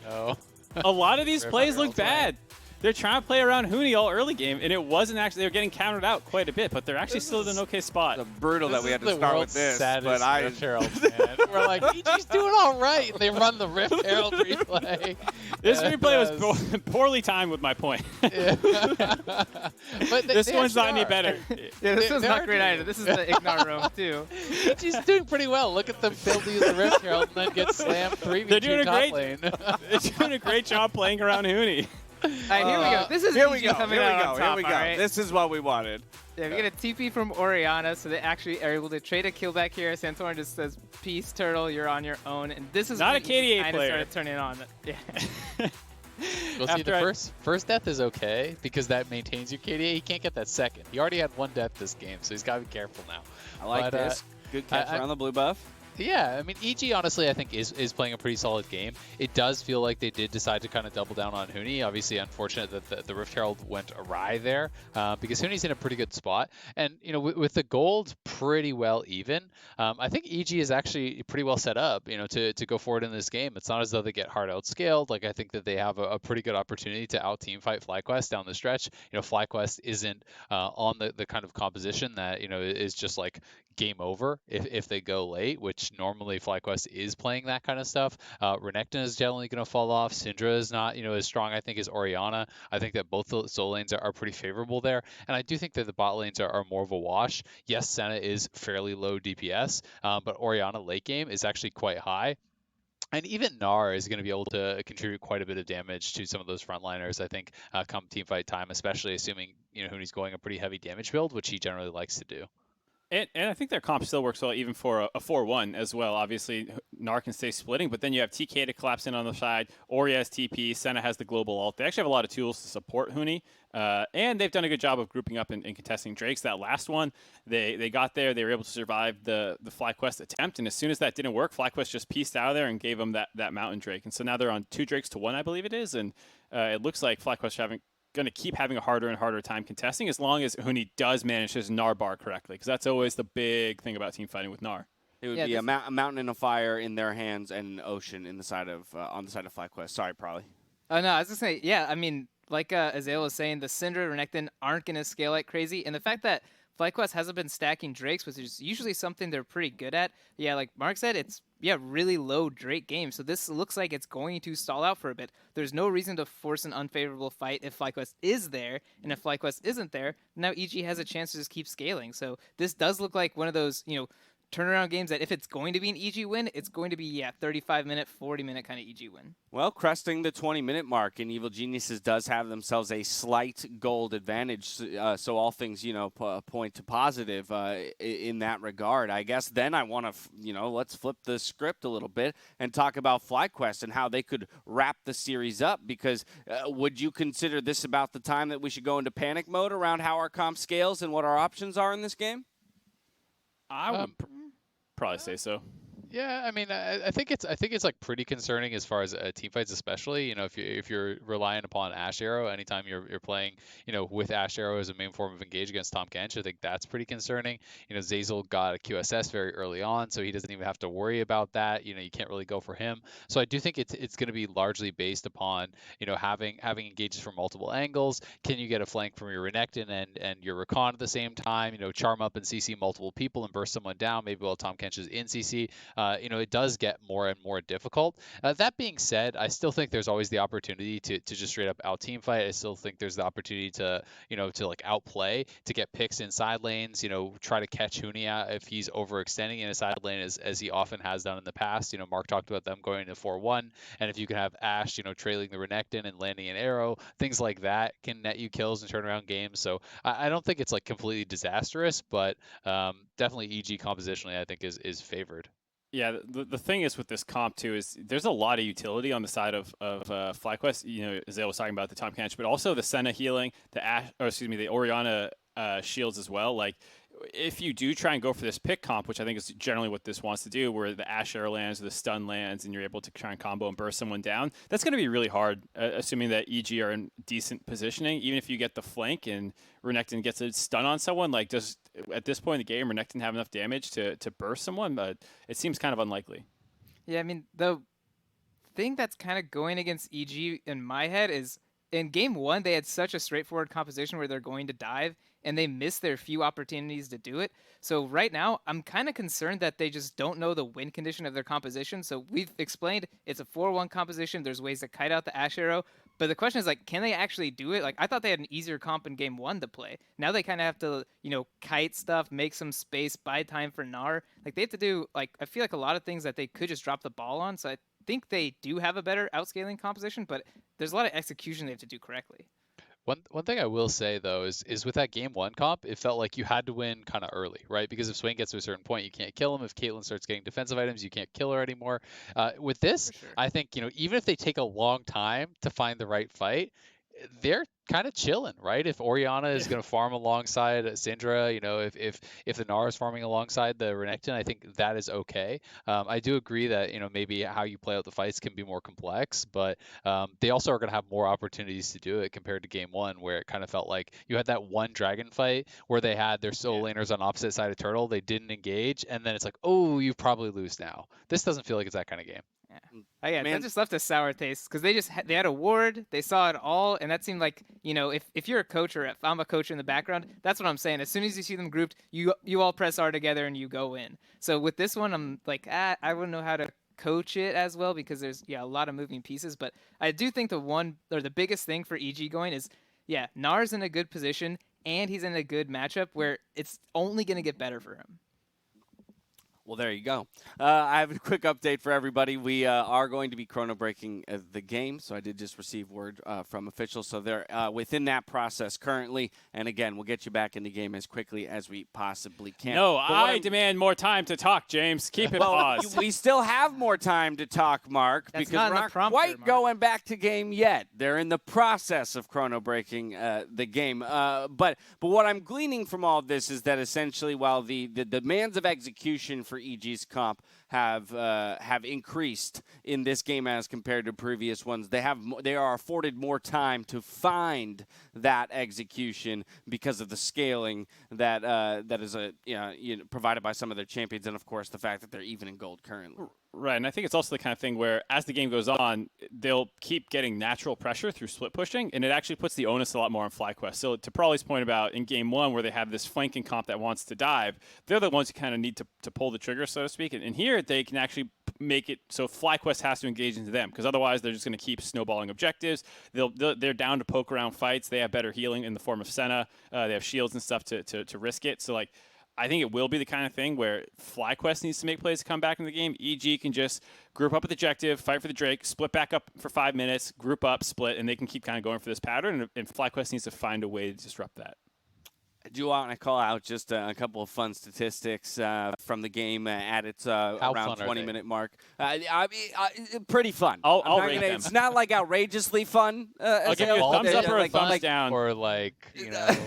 a lot of these plays look bad. They're trying to play around Huni all early game, and it wasn't actually. They were getting countered out quite a bit, but they're actually still in an okay spot. It's brutal that we had to start with this, but Herald, man. We're like, EG's doing all right. And they run the Rift Herald replay. This replay was poorly timed with my point. Yeah. But this one's not any better. Yeah, this one's not great either. This is the IgNar room too. EG's doing pretty well. Look at them fail to use the Rift Herald and then get slammed 3v2 They're doing top lane. They're doing a great job playing around Huni. All right, here we go. This is EG coming out on top, Here we go. right? This is what we wanted. Yeah, we get a TP from Orianna, so they actually are able to trade a kill back here. Santorin just says, "Peace, Turtle, you're on your own." And this is not when a KDA kind of player. started turning on. Yeah. Well, see, the first death is okay because that maintains your KDA. He can't get that second. He already had 1 death this game, so he's got to be careful now. I like this. Good catch around the blue buff. Yeah, I mean, EG honestly I think is playing a pretty solid game. It does feel like they did decide to kind of double down on Huni. Obviously, unfortunate that the Rift Herald went awry there because Huni's in a pretty good spot. And, you know, with the gold pretty well even, I think EG is actually pretty well set up, you know, to go forward in this game. It's not as though they get hard outscaled. Like, I think that they have a pretty good opportunity to out-team fight FlyQuest down the stretch. You know, FlyQuest isn't on the kind of composition that, you know, is just like game over if they go late, which normally FlyQuest is playing that kind of stuff. Renekton is generally going to fall off. Syndra is not, you know, as strong, I think, as Orianna. I think that both the solo lanes are pretty favorable there. And I do think that the bot lanes are more of a wash. Yes, Senna is fairly low DPS, but Orianna late game is actually quite high. And even Gnar is going to be able to contribute quite a bit of damage to some of those frontliners, I think, come teamfight time, especially assuming, you know, Huni's going a pretty heavy damage build, which he generally likes to do. And I think their comp still works well even for a 4-1 as well. Obviously, Gnar can stay splitting, but then you have TK to collapse in on the side. Ori has TP. Senna has the global ult. They actually have a lot of tools to support Huni. And they've done a good job of grouping up and contesting Drakes. That last one, they got there. They were able to survive the FlyQuest attempt. And as soon as that didn't work, FlyQuest just pieced out of there and gave them that Mountain Drake. And so now they're on 2 Drakes to 1, I believe it is. And it looks like FlyQuest going to keep having a harder and harder time contesting as long as Huni does manage his Gnar bar correctly, because that's always the big thing about team fighting with Gnar. It would be a mountain and a fire in their hands and an ocean in the side of on the side of FlyQuest. Sorry, Probably. Oh, no, I was going to say, yeah, I mean, like Zeyzal was saying, the Syndra and Renekton aren't going to scale like crazy. And the fact that FlyQuest hasn't been stacking Drakes, which is usually something they're pretty good at. Yeah, like Mark said, it's really low Drake game. So this looks like it's going to stall out for a bit. There's no reason to force an unfavorable fight if FlyQuest is there. And if FlyQuest isn't there, now EG has a chance to just keep scaling. So this does look like one of those, you know, turnaround games that if it's going to be an EG win, it's going to be, 35-minute, 40-minute kind of EG win. Well, cresting the 20-minute mark, and Evil Geniuses does have themselves a slight gold advantage. So all things, you know, point to positive in that regard. I guess then I want to, you know, let's flip the script a little bit and talk about FlyQuest and how they could wrap the series up. Because would you consider this about the time that we should go into panic mode around how our comp scales and what our options are in this game? I would probably say so. Yeah, I mean, I think it's like pretty concerning as far as team fights, especially. You know, if you're relying upon Ashe Arrow anytime you're playing, you know, with Ashe Arrow as a main form of engage against Tahm Kench, I think that's pretty concerning. You know, Zeyzal got a QSS very early on, so he doesn't even have to worry about that. You know, you can't really go for him. So I do think it's going to be largely based upon, you know, having engages from multiple angles. Can you get a flank from your Renekton and your Rakan at the same time? You know, charm up and CC multiple people and burst someone down. Maybe while Tahm Kench is in CC. You know, it does get more and more difficult. That being said, I still think there's always the opportunity to just straight up out team fight. I still think there's the opportunity to, you know, to like outplay, to get picks in side lanes, you know, try to catch Huni out if he's overextending in a side lane as he often has done in the past. You know, Mark talked about them going to 4-1, and if you can have Ashe, you know, trailing the Renekton and landing an arrow, things like that can net you kills and turn around games. So I don't think it's like completely disastrous, but definitely EG compositionally I think is favored. Yeah, the thing is with this comp too is there's a lot of utility on the side of FlyQuest. You know, as I was talking about the Tahm Kench, but also the Senna healing, the Orianna shields as well. Like, if you do try and go for this pick comp, which I think is generally what this wants to do, where the Ashe arrow lands or the stun lands, and you're able to try and combo and burst someone down, that's going to be really hard, assuming that EG are in decent positioning. Even if you get the flank and Renekton gets a stun on someone, like, does at this point in the game Renekton have enough damage to burst someone? But it seems kind of unlikely. Yeah, I mean, the thing that's kind of going against EG in my head is in game 1, they had such a straightforward composition where they're going to dive, and they missed their few opportunities to do it. So right now, I'm kind of concerned that they just don't know the win condition of their composition. So we've explained it's a 4-1 composition. There's ways to kite out the Ashe arrow. But the question is, like, can they actually do it? Like, I thought they had an easier comp in game 1 to play. Now they kind of have to, you know, kite stuff, make some space, buy time for Gnar. Like, they have to do, like, I feel like a lot of things that they could just drop the ball on. So I think they do have a better outscaling composition, but there's a lot of execution they have to do correctly. One thing I will say though is with that game 1 comp, it felt like you had to win kind of early, right? Because if Swain gets to a certain point, you can't kill him. If Caitlyn starts getting defensive items, you can't kill her anymore. With this, For sure. I think, you know, even if they take a long time to find the right fight, they're kind of chilling, right? If Orianna is going to farm alongside Syndra, you know, if the Gnar is farming alongside the Renekton, I think that is okay. I do agree that, you know, maybe how you play out the fights can be more complex, but they also are going to have more opportunities to do it compared to game 1, where it kind of felt like you had that one dragon fight where they had their solo laners on opposite side of Turtle, they didn't engage, and then it's like, oh, you probably lose now. This doesn't feel like it's that kind of game. Oh, yeah, Man. that just left a sour taste because they had a ward, they saw it all, and that seemed like, you know, if you're a coach or if I'm a coach in the background, that's what I'm saying. As soon as you see them grouped, you all press R together and you go in. So with this one, I'm like, I wouldn't know how to coach it as well because there's a lot of moving pieces. But I do think the biggest thing for EG going is, Gnar's in a good position and he's in a good matchup where it's only going to get better for him. Well, there you go. I have a quick update for everybody. We are going to be chrono breaking the game, so I did just receive word from officials. So they're within that process currently. And again, we'll get you back in the game as quickly as we possibly can. No, I demand more time to talk, James. Keep it paused. We still have more time to talk, Mark, That's because not we're in the not prompter, quite Mark. going back to game yet. They're in the process of chrono breaking the game. But what I'm gleaning from all of this is that essentially, while the demands of execution for EG's comp have increased in this game as compared to previous ones, they are afforded more time to find that execution because of the scaling that is provided by some of their champions, and of course the fact that they're even in gold currently. Right, and I think it's also the kind of thing where as the game goes on, they'll keep getting natural pressure through split pushing, and it actually puts the onus a lot more on FlyQuest. So to Prawley's point about in game 1 where they have this flanking comp that wants to dive, they're the ones who kind of need to pull the trigger, so to speak. And here they can actually make it so FlyQuest has to engage into them, because otherwise they're just going to keep snowballing objectives. They're down to poke around fights. They have better healing in the form of Senna. They have shields and stuff to risk it. So like, I think it will be the kind of thing where FlyQuest needs to make plays to come back in the game. EG can just group up with objective, fight for the Drake, split back up for 5 minutes, group up, split, and they can keep kind of going for this pattern, and FlyQuest needs to find a way to disrupt that. I do want to call out just a couple of fun statistics from the game at its around 20-minute mark. Pretty fun. I'll rate them. It's not like outrageously fun. I'll give you a thumbs up or a thumbs down. Or like, you know.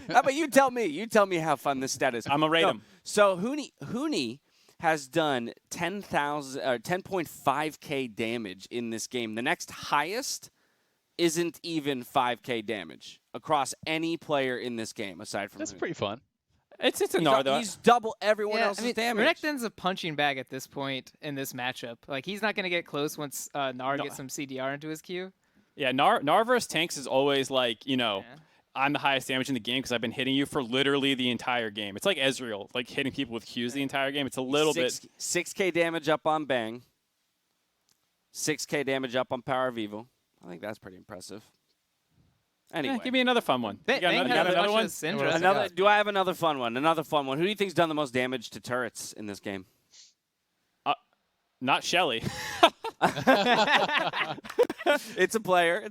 How about you tell me? You tell me how fun this stat is. I'm going to rate them. So Huni has done 10.5k damage in this game. The next highest isn't even 5k damage across any player in this game aside from That's Huni. pretty fun. It's a Gnar, though. He's double everyone else's damage. Renekton's a punching bag at this point in this matchup. Like, he's not going to get close once Gnar gets some CDR into his queue. Yeah, Gnar versus tanks is always like, you know, Yeah. I'm the highest damage in the game because I've been hitting you for literally the entire game. It's like Ezreal, like hitting people with Qs the entire game. It's a little bit. 6k damage up on Bang. 6k damage up on PowerOfEvil. I think that's pretty impressive. Anyway. Give me another fun one. You got another one? Syndra. Do I have another fun one? Another fun one. Who do you think's done the most damage to turrets in this game? Not Shelly. It's a player.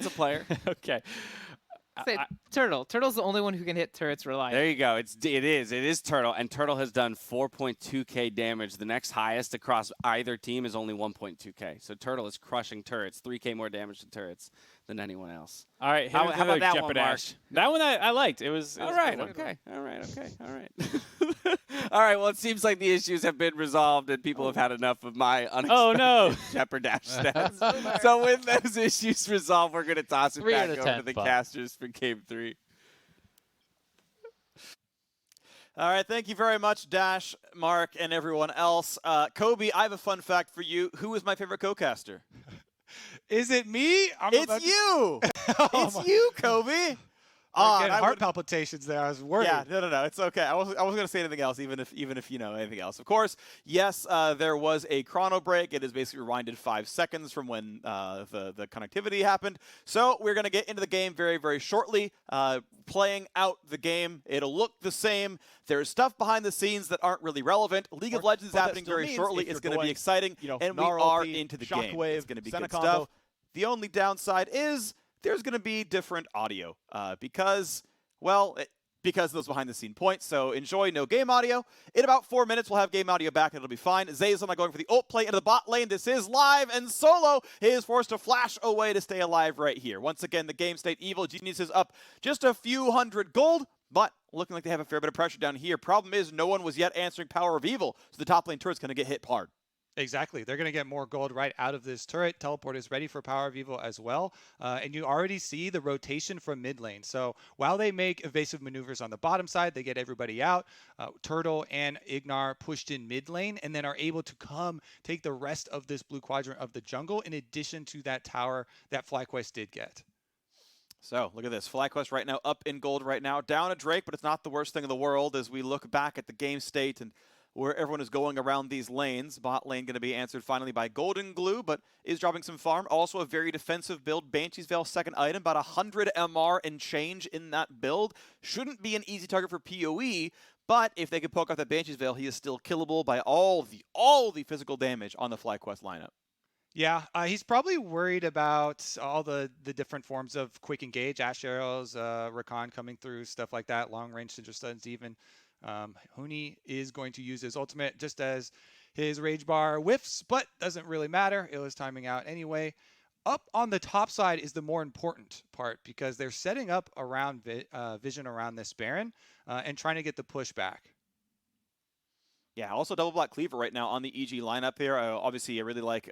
Okay. Say Turtle. Turtle's the only one who can hit turrets reliably. There you go. It is Turtle, and Turtle has done 4.2k damage. The next highest across either team is only 1.2k. So Turtle is crushing turrets, 3k more damage to turrets than anyone else. All right, How about that one, Mark? That one I liked. It was All right. All right. Well, it seems like the issues have been resolved, and people have had enough of my unexpected Shepherd-Dash stats. So with those issues resolved, we're going to toss it back over to the casters for Game 3. All right, thank you very much, Dash, Mark, and everyone else. Kobe, I have a fun fact for you. Who is my favorite co-caster? Is it me? It's you! It's you, Kobe! I get heart palpitations there. I was worried. Yeah, no. It's okay. I wasn't going to say anything else, even if you know anything else. Of course, yes, there was a chrono break. It is basically rewinded 5 seconds from when the connectivity happened. So we're going to get into the game very, very shortly, playing out the game. It'll look the same. There's stuff behind the scenes that aren't really relevant. League of Legends is happening very shortly. It's going to be exciting, and we are into the game. It's going to be good stuff. The only downside is there's going to be different audio because of those behind-the-scene points. So enjoy no game audio. In about 4 minutes, we'll have game audio back, and it'll be fine. Zeyzal not going for the ult play into the bot lane. This is live, and Solo is forced to flash away to stay alive right here. Once again, the game state Evil Genius is up just a few hundred gold, but looking like they have a fair bit of pressure down here. Problem is, no one was yet answering PowerOfEvil, so the top lane turret's going to get hit hard. Exactly. They're going to get more gold right out of this turret. Teleport is ready for PowerOfEvil as well. And you already see the rotation from mid lane. So while they make evasive maneuvers on the bottom side, they get everybody out. Turtle and IgNar pushed in mid lane and then are able to come take the rest of this blue quadrant of the jungle in addition to that tower that FlyQuest did get. So look at this. FlyQuest right now up in gold right now. Down a Drake, but it's not the worst thing in the world as we look back at the game state and where everyone is going around these lanes. Bot lane going to be answered finally by GoldenGlue, but is dropping some farm. Also a very defensive build. Banshee's Veil second item, about 100 MR and change in that build. Shouldn't be an easy target for PoE, but if they can poke out that Banshee's Veil, he is still killable by all the physical damage on the FlyQuest lineup. Yeah, he's probably worried about all the different forms of quick engage, Ashe arrows, Rakan coming through, stuff like that, long range Syndra stuns even. Huni is going to use his ultimate just as his rage bar whiffs, but doesn't really matter. It was timing out anyway. Up on the top side is the more important part because they're setting up around vision around this Baron and trying to get the push back. Yeah, also double black cleaver right now on the EG lineup here. Obviously, I really like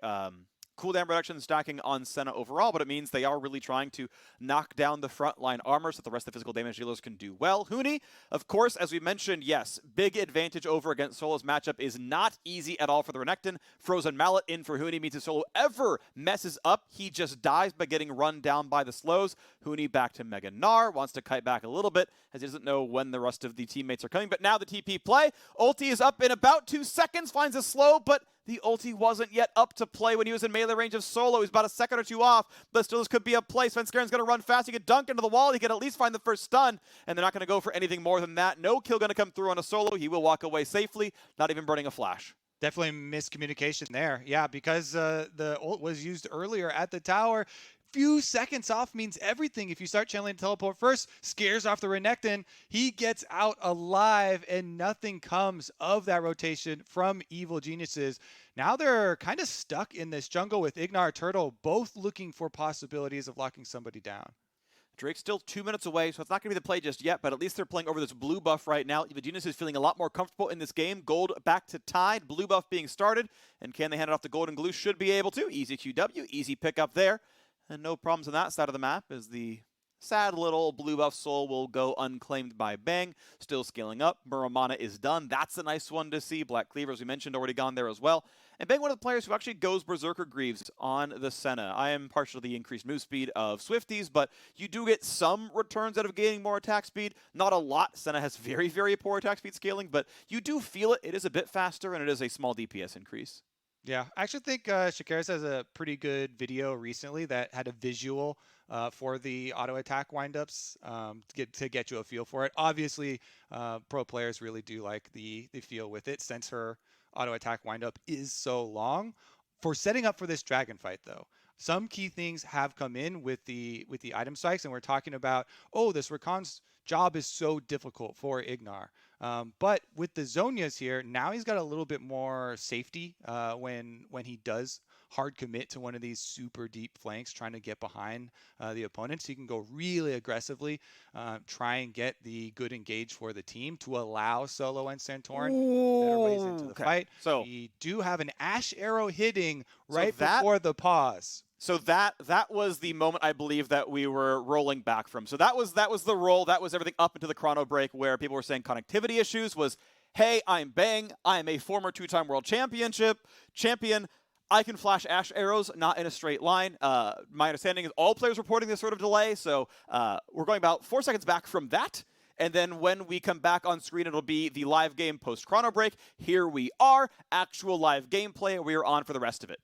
cooldown reduction stacking on Senna overall, but it means they are really trying to knock down the frontline armor so that the rest of the physical damage dealers can do well. Huni, of course, as we mentioned, yes, big advantage over against Solo's matchup is not easy at all for the Renekton. Frozen Mallet in for Huni means if Solo ever messes up, he just dies by getting run down by the slows. Huni back to Mega Gnar, wants to kite back a little bit as he doesn't know when the rest of the teammates are coming, but now the TP play. Ulti is up in about 2 seconds, finds a slow, but the ulti wasn't yet up to play when he was in melee range of Solo. He's about a second or two off, but still this could be a play. Svenskeren's going to run fast. He could dunk into the wall. He could at least find the first stun, and they're not going to go for anything more than that. No kill going to come through on a Solo. He will walk away safely, not even burning a flash. Definitely miscommunication there. Yeah, because the ult was used earlier at the tower. Few seconds off means everything. If you start channeling teleport first, scares off the Renekton. He gets out alive, and nothing comes of that rotation from Evil Geniuses. Now they're kind of stuck in this jungle with IgNar, Turtle, both looking for possibilities of locking somebody down. Drake's still 2 minutes away, so it's not going to be the play just yet, but at least they're playing over this blue buff right now. Evil Genius is feeling a lot more comfortable in this game. Gold back to tied, blue buff being started, and can they hand it off to GoldenGlue? Should be able to. Easy QW, easy pick up there. And no problems on that side of the map as the sad little blue buff soul will go unclaimed by Bang. Still scaling up. Muramana is done. That's a nice one to see. Black Cleaver, as we mentioned, already gone there as well. And Bang, one of the players who actually goes Berserker Greaves on the Senna. I am partial to the increased move speed of Swifties, but you do get some returns out of gaining more attack speed. Not a lot. Senna has very, very poor attack speed scaling, but you do feel it. It is a bit faster, and it is a small DPS increase. Yeah, I actually think Shakeris has a pretty good video recently that had a visual for the auto attack windups to get you a feel for it. Obviously, pro players really do like the feel with it since her auto attack windup is so long. For setting up for this dragon fight, though, some key things have come in with the item spikes, and we're talking about, oh, this Rakan's job is so difficult for IgNar. But with the Zhonya's here, now he's got a little bit more safety when he does hard commit to one of these super deep flanks, trying to get behind the opponent. So he can go really aggressively, try and get the good engage for the team to allow Solo and Santorin better ways into the fight. So we do have an Ashe arrow hitting right before the pause. So that was the moment, I believe, that we were rolling back from. So that was the roll. That was everything up into the chrono break where people were saying connectivity issues was, hey, I'm Bang. I'm a former 2-time world champion. I can flash Ashe arrows, not in a straight line. My understanding is all players reporting this sort of delay. So we're going about 4 seconds back from that. And then when we come back on screen, it'll be the live game post-chrono break. Here we are, actual live gameplay. We are on for the rest of it.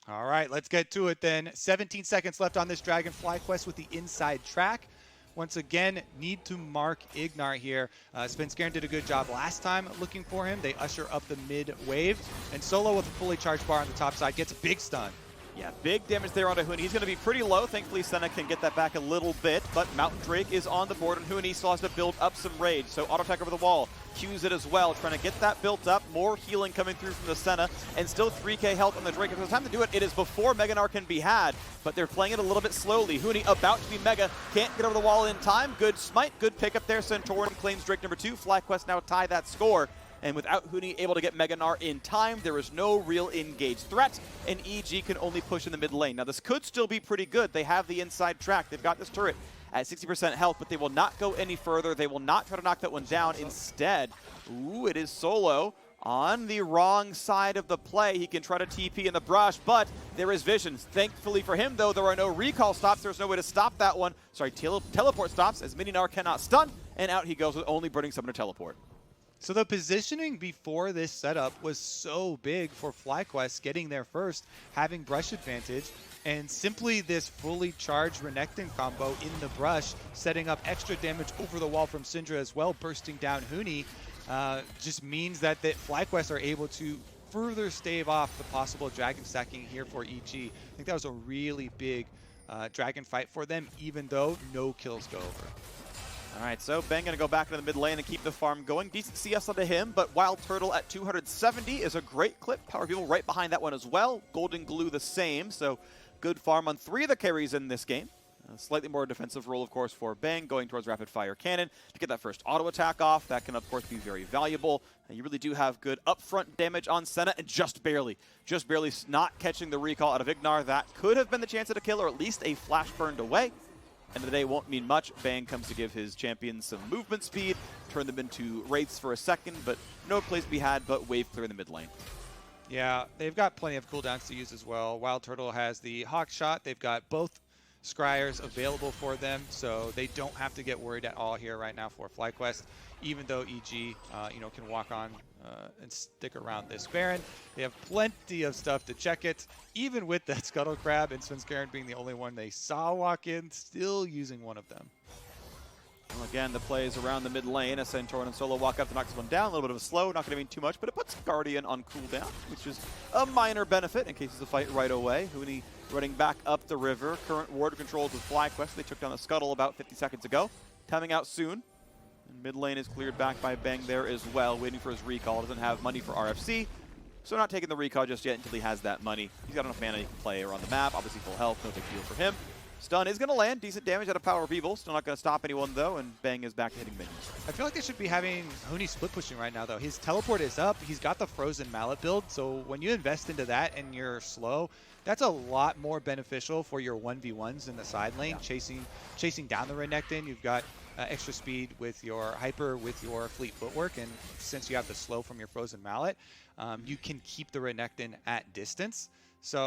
All right, let's get to it then. 17 seconds left on this Dragon FlyQuest with the inside track. Once again, need to mark IgNar here. Svenskeren did a good job last time looking for him. They usher up the mid wave. And Solo with a fully charged bar on the top side gets a big stun. Yeah, big damage there onto Huni. He's going to be pretty low. Thankfully, Senna can get that back a little bit, but Mountain Drake is on the board, and Huni still has to build up some rage. So auto attack over the wall, cues it as well, trying to get that built up. More healing coming through from the Senna, and still 3k health on the Drake. If there's time to do it, it is before Gnar can be had, but they're playing it a little bit slowly. Huni about to be Mega, can't get over the wall in time. Good smite, good pick up there. Santorin claims Drake number 2. FlyQuest now tie that score. And without Huni able to get Gnar in time, there is no real engaged threat, and EG can only push in the mid lane. Now, this could still be pretty good. They have the inside track. They've got this turret at 60% health, but they will not go any further. They will not try to knock that one down. Instead, ooh, it is Solo on the wrong side of the play. He can try to TP in the brush, but there is vision. Thankfully for him, though, there are no recall stops. There's no way to stop that one. Sorry, teleport stops, as Gnar cannot stun, and out he goes with only Burning Summoner Teleport. So the positioning before this setup was so big for FlyQuest getting there first, having brush advantage, and simply this fully charged Renekton combo in the brush, setting up extra damage over the wall from Syndra as well, bursting down Huni, just means that FlyQuest are able to further stave off the possible dragon stacking here for EG. I think that was a really big dragon fight for them, even though no kills go over. All right, so Bang going to go back into the mid lane and keep the farm going. Decent CS onto him, but WildTurtle at 270 is a great clip. PowerOfEvil right behind that one as well. GoldenGlue the same, so good farm on 3 of the carries in this game. A slightly more defensive role, of course, for Bang, going towards Rapid Fire Cannon to get that first auto attack off. That can, of course, be very valuable. And you really do have good upfront damage on Senna, and just barely not catching the recall out of IgNar. That could have been the chance at a kill, or at least a flash burned away. End of the day won't mean much. Bang comes to give his champions some movement speed, turn them into wraiths for a second, but no place to be had but wave clear in the mid lane. Yeah, they've got plenty of cooldowns to use as well. WildTurtle has the Hawk Shot. They've got both Scryers available for them, so they don't have to get worried at all here right now for FlyQuest, even though EG can walk on and stick around this Baron. They have plenty of stuff to check it, even with that Scuttle Crab and Svenskeren being the only one they saw walk in, still using one of them. Well, again, the play is around the mid lane as Santorin and Solo walk up to knock this one down. A little bit of a slow, not going to mean too much, but it puts Guardian on cooldown, which is a minor benefit in case it's a fight right away. Huni running back up the river. Current ward controls with FlyQuest. They took down the Scuttle about 50 seconds ago. Coming out soon. And mid lane is cleared back by Bang there as well, waiting for his recall. Doesn't have money for RFC, so not taking the recall just yet until he has that money. He's got enough mana he can play around the map. Obviously full health, no big deal for him. Stun is going to land. Decent damage out of PowerOfEvil. Still not going to stop anyone, though, and Bang is back to hitting minions. I feel like they should be having Huni split pushing right now, though. His teleport is up. He's got the Frozen Mallet build, so when you invest into that and you're slow, that's a lot more beneficial for your 1v1s in the side lane, chasing down the Renekton. You've got extra speed with your Hyper, with your Fleet Footwork, and since you have the slow from your Frozen Mallet, you can keep the Renekton at distance. So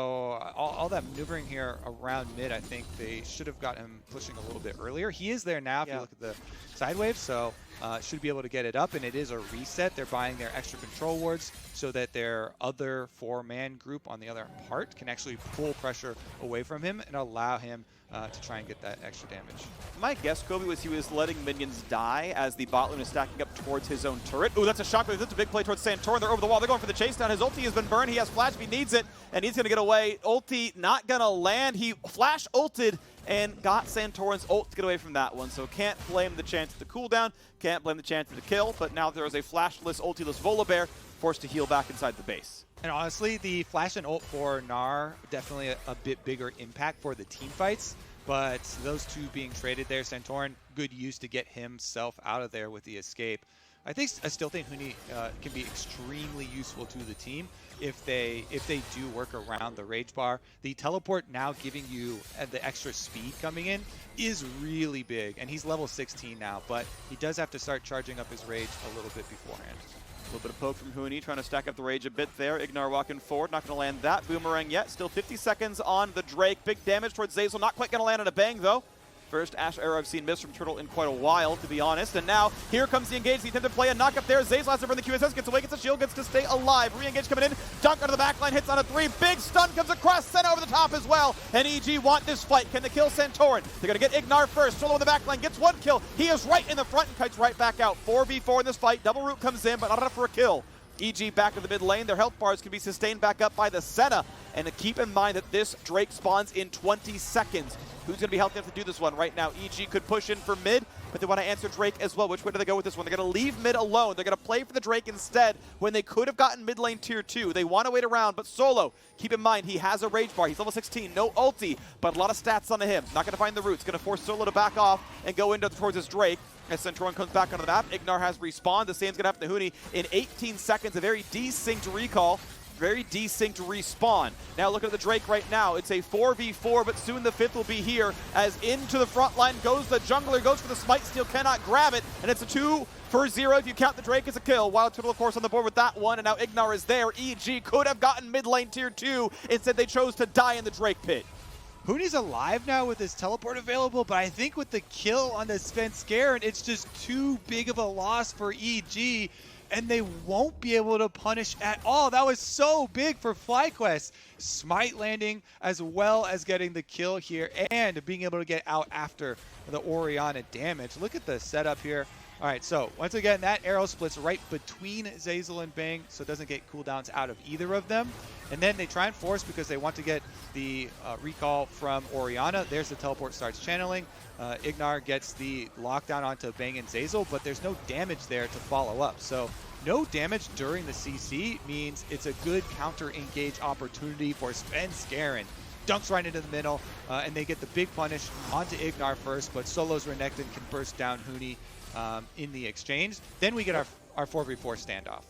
all that maneuvering here around mid, I think they should have got him pushing a little bit earlier. He is there now if you look at the side wave, so should be able to get it up, and it is a reset. They're buying their extra control wards so that their other 4-man group on the other part can actually pull pressure away from him and allow him to try and get that extra damage. My guess, Kobe, was he was letting minions die as the bot lane is stacking up towards his own turret. Ooh, that's a shotgun. That's a big play towards Santorin. They're over the wall. They're going for the chase down. His ulti has been burned. He has flash if he needs it, and he's going to get away. Ulti not going to land. He flash ulted and got Santorin's ult to get away from that one. So can't blame the chance of the cooldown. Can't blame the chance of the kill. But now there is a flashless, ultiless Volibear forced to heal back inside the base. And honestly, the flash and ult for Gnar, definitely a bit bigger impact for the team fights. But those two being traded there, Santorin, good use to get himself out of there with the escape. I still think Huni can be extremely useful to the team if they do work around the rage bar. The teleport now giving you the extra speed coming in is really big, and he's level 16 now, but he does have to start charging up his rage a little bit beforehand. A little bit of poke from Huni, trying to stack up the rage a bit there. IgNar walking forward, not going to land that boomerang yet. Still 50 seconds on the Drake. Big damage towards Zeyzal, not quite going to land on a bang though. First Ashe arrow I've seen miss from Turtle in quite a while, to be honest. And now, here comes the engage. The attempted play, a knock up there. Zeyzal has to burn the QSS, gets away, gets a shield, gets to stay alive. Re-engage coming in, dunk onto the backline, hits on a 3. Big stun comes across, Senna over the top as well. And EG want this fight. Can they kill Santorin? They're going to get IgNar first. Solo in the backline, gets 1 kill. He is right in the front and kites right back out. 4v4 in this fight. Double root comes in, but not enough for a kill. EG back to the mid lane. Their health bars can be sustained back up by the Senna. And to keep in mind that this Drake spawns in 20 seconds. Who's going to be healthy enough to do this one right now? EG could push in for mid, but they want to answer Drake as well. Which way do they go with this one? They're going to leave mid alone. They're going to play for the Drake instead when they could have gotten mid lane tier 2. They want to wait around, but Solo, keep in mind, he has a rage bar. He's level 16, no ulti, but a lot of stats onto him. Not going to find the roots. Going to force Solo to back off and go into towards his Drake. As Santorin comes back onto the map, IgNar has respawned. The same's going to happen to Huni in 18 seconds. A very desynced recall. Very desynced respawn. Now look at the Drake right now. It's a 4v4, but soon the 5th will be here as into the front line goes the jungler, goes for the smite steal, cannot grab it, and it's a 2 for 0 if you count the Drake as a kill. WildTurtle, of course, on the board with that one, and now IgNar is there. EG could have gotten mid lane tier 2. Instead, they chose to die in the Drake pit. Huni's alive now with his teleport available, but I think with the kill on the Svenskeren, it's just too big of a loss for EG, and they won't be able to punish at all. That was so big for FlyQuest. Smite landing as well as getting the kill here and being able to get out after the Orianna damage. Look at the setup here. All right, so once again, that arrow splits right between Zeyzal and Bang, so it doesn't get cooldowns out of either of them. And then they try and force because they want to get the recall from Orianna. There's the teleport starts channeling. IgNar gets the lockdown onto Bang and Zeyzal, but there's no damage there to follow up. So no damage during the CC means it's a good counter-engage opportunity for Svenskeren. Dunks right into the middle, and they get the big punish onto IgNar first, but Solo's Renekton can burst down Huni in the exchange. Then we get our 4v4 standoff.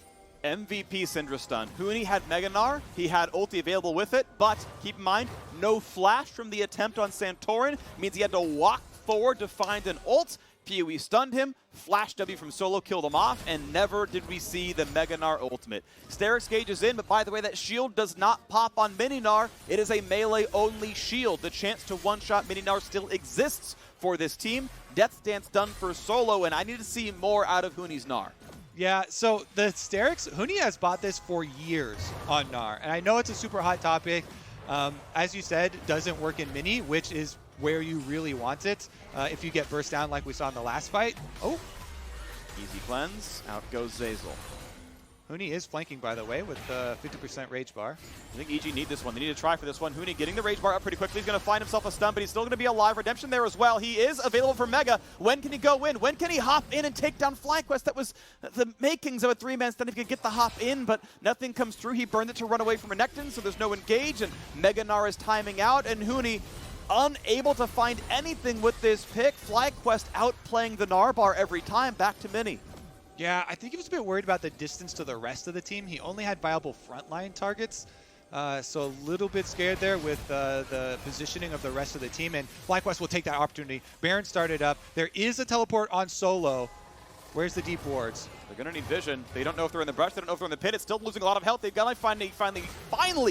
MVP Syndra stun. Huni had Gnar. He had ulti available with it, but keep in mind, no flash from the attempt on Santorin. Means he had to walk forward to find an ult. PoE stunned him, flash W from Solo killed him off, and never did we see the Gnar ultimate. Sterix gauge is in, but by the way, that shield does not pop on Gnar. It is a melee-only shield. The chance to one-shot Gnar still exists for this team. Death Stance done for Solo, and I need to see more out of Huni's Gnar. Yeah, so the Sterix, Huni has bought this for years on Gnar, and I know it's a super hot topic. As you said, doesn't work in mini, which is where you really want it. If you get burst down like we saw in the last fight. Oh. Easy cleanse. Out goes Zeyzal. Huni is flanking, by the way, with 50% rage bar. I think EG need this one. They need to try for this one. Huni getting the rage bar up pretty quickly. He's going to find himself a stun, but he's still going to be alive. Redemption there as well. He is available for Mega. When can he go in? When can he hop in and take down FlyQuest? That was the makings of a 3-man stun if he could get the hop in, but nothing comes through. He burned it to run away from Renekton, so there's no engage, and Gnar is timing out, and Huni unable to find anything with this pick. FlyQuest outplaying the Gnar bar every time. Back to mini. Yeah, I think he was a bit worried about the distance to the rest of the team. He only had viable frontline targets, so a little bit scared there with the positioning of the rest of the team, and FlyQuest will take that opportunity. Baron started up. There is a teleport on Solo. Where's the deep wards? They're going to need vision. They don't know if they're in the brush. They don't know if they're in the pit. It's still losing a lot of health. They've got to finally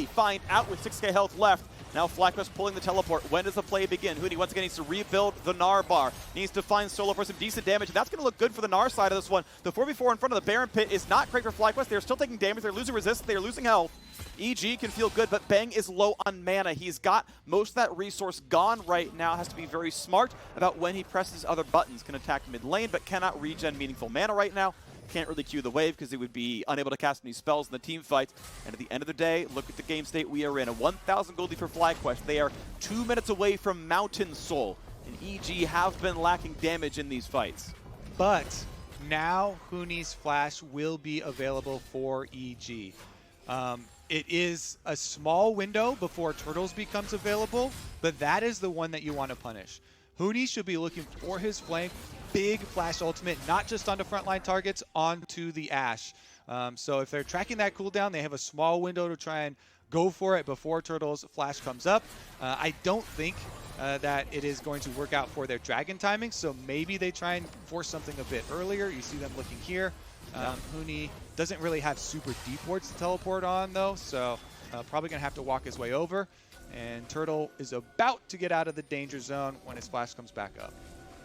find out with 6k health left. Now FlyQuest pulling the teleport. When does the play begin? Huni once again needs to rebuild the Gnar bar. Needs to find Solo for some decent damage. That's going to look good for the Gnar side of this one. The 4v4 in front of the Baron pit is not great for FlyQuest. They're still taking damage. They're losing resistance. They're losing health. EG can feel good, but Bang is low on mana. He's got most of that resource gone right now. Has to be very smart about when he presses other buttons. Can attack mid lane, but cannot regen meaningful mana right now. can't really Q the wave because he would be unable to cast any spells in the team fight. And at the end of the day, look at the game state we are in. A 1,000 gold lead for FlyQuest. They are 2 minutes away from Mountain Soul. And EG have been lacking damage in these fights. But now Huni's Flash will be available for EG. It is a small window before Turtles becomes available, but that is the one that you want to punish. Huni should be looking for his flank, big Flash ultimate, not just onto frontline targets, onto the Ashe. So if they're tracking that cooldown, they have a small window to try and go for it before Turtles' Flash comes up. I don't think that it is going to work out for their Dragon timing, so maybe they try and force something a bit earlier. You see them looking here. Huni doesn't really have super deep wards to teleport on, though, so probably going to have to walk his way over. And Turtle is about to get out of the danger zone when his Flash comes back up.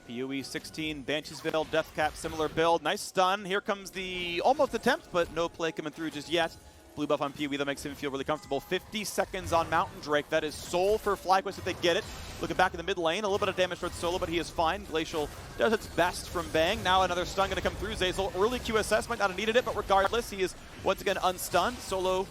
PoE 16, Banshee's Veil, Deathcap, similar build. Nice stun. Here comes the almost attempt, but no play coming through just yet. Blue buff on PoE, that makes him feel really comfortable. 50 seconds on Mountain Drake. That is Soul for FlyQuest if they get it. Looking back in the mid lane, a little bit of damage towards Solo, but he is fine. Glacial does its best from Bang. Now another stun going to come through. Zeyzal, early QSS, might not have needed it, but regardless, he is once again unstunned. Solo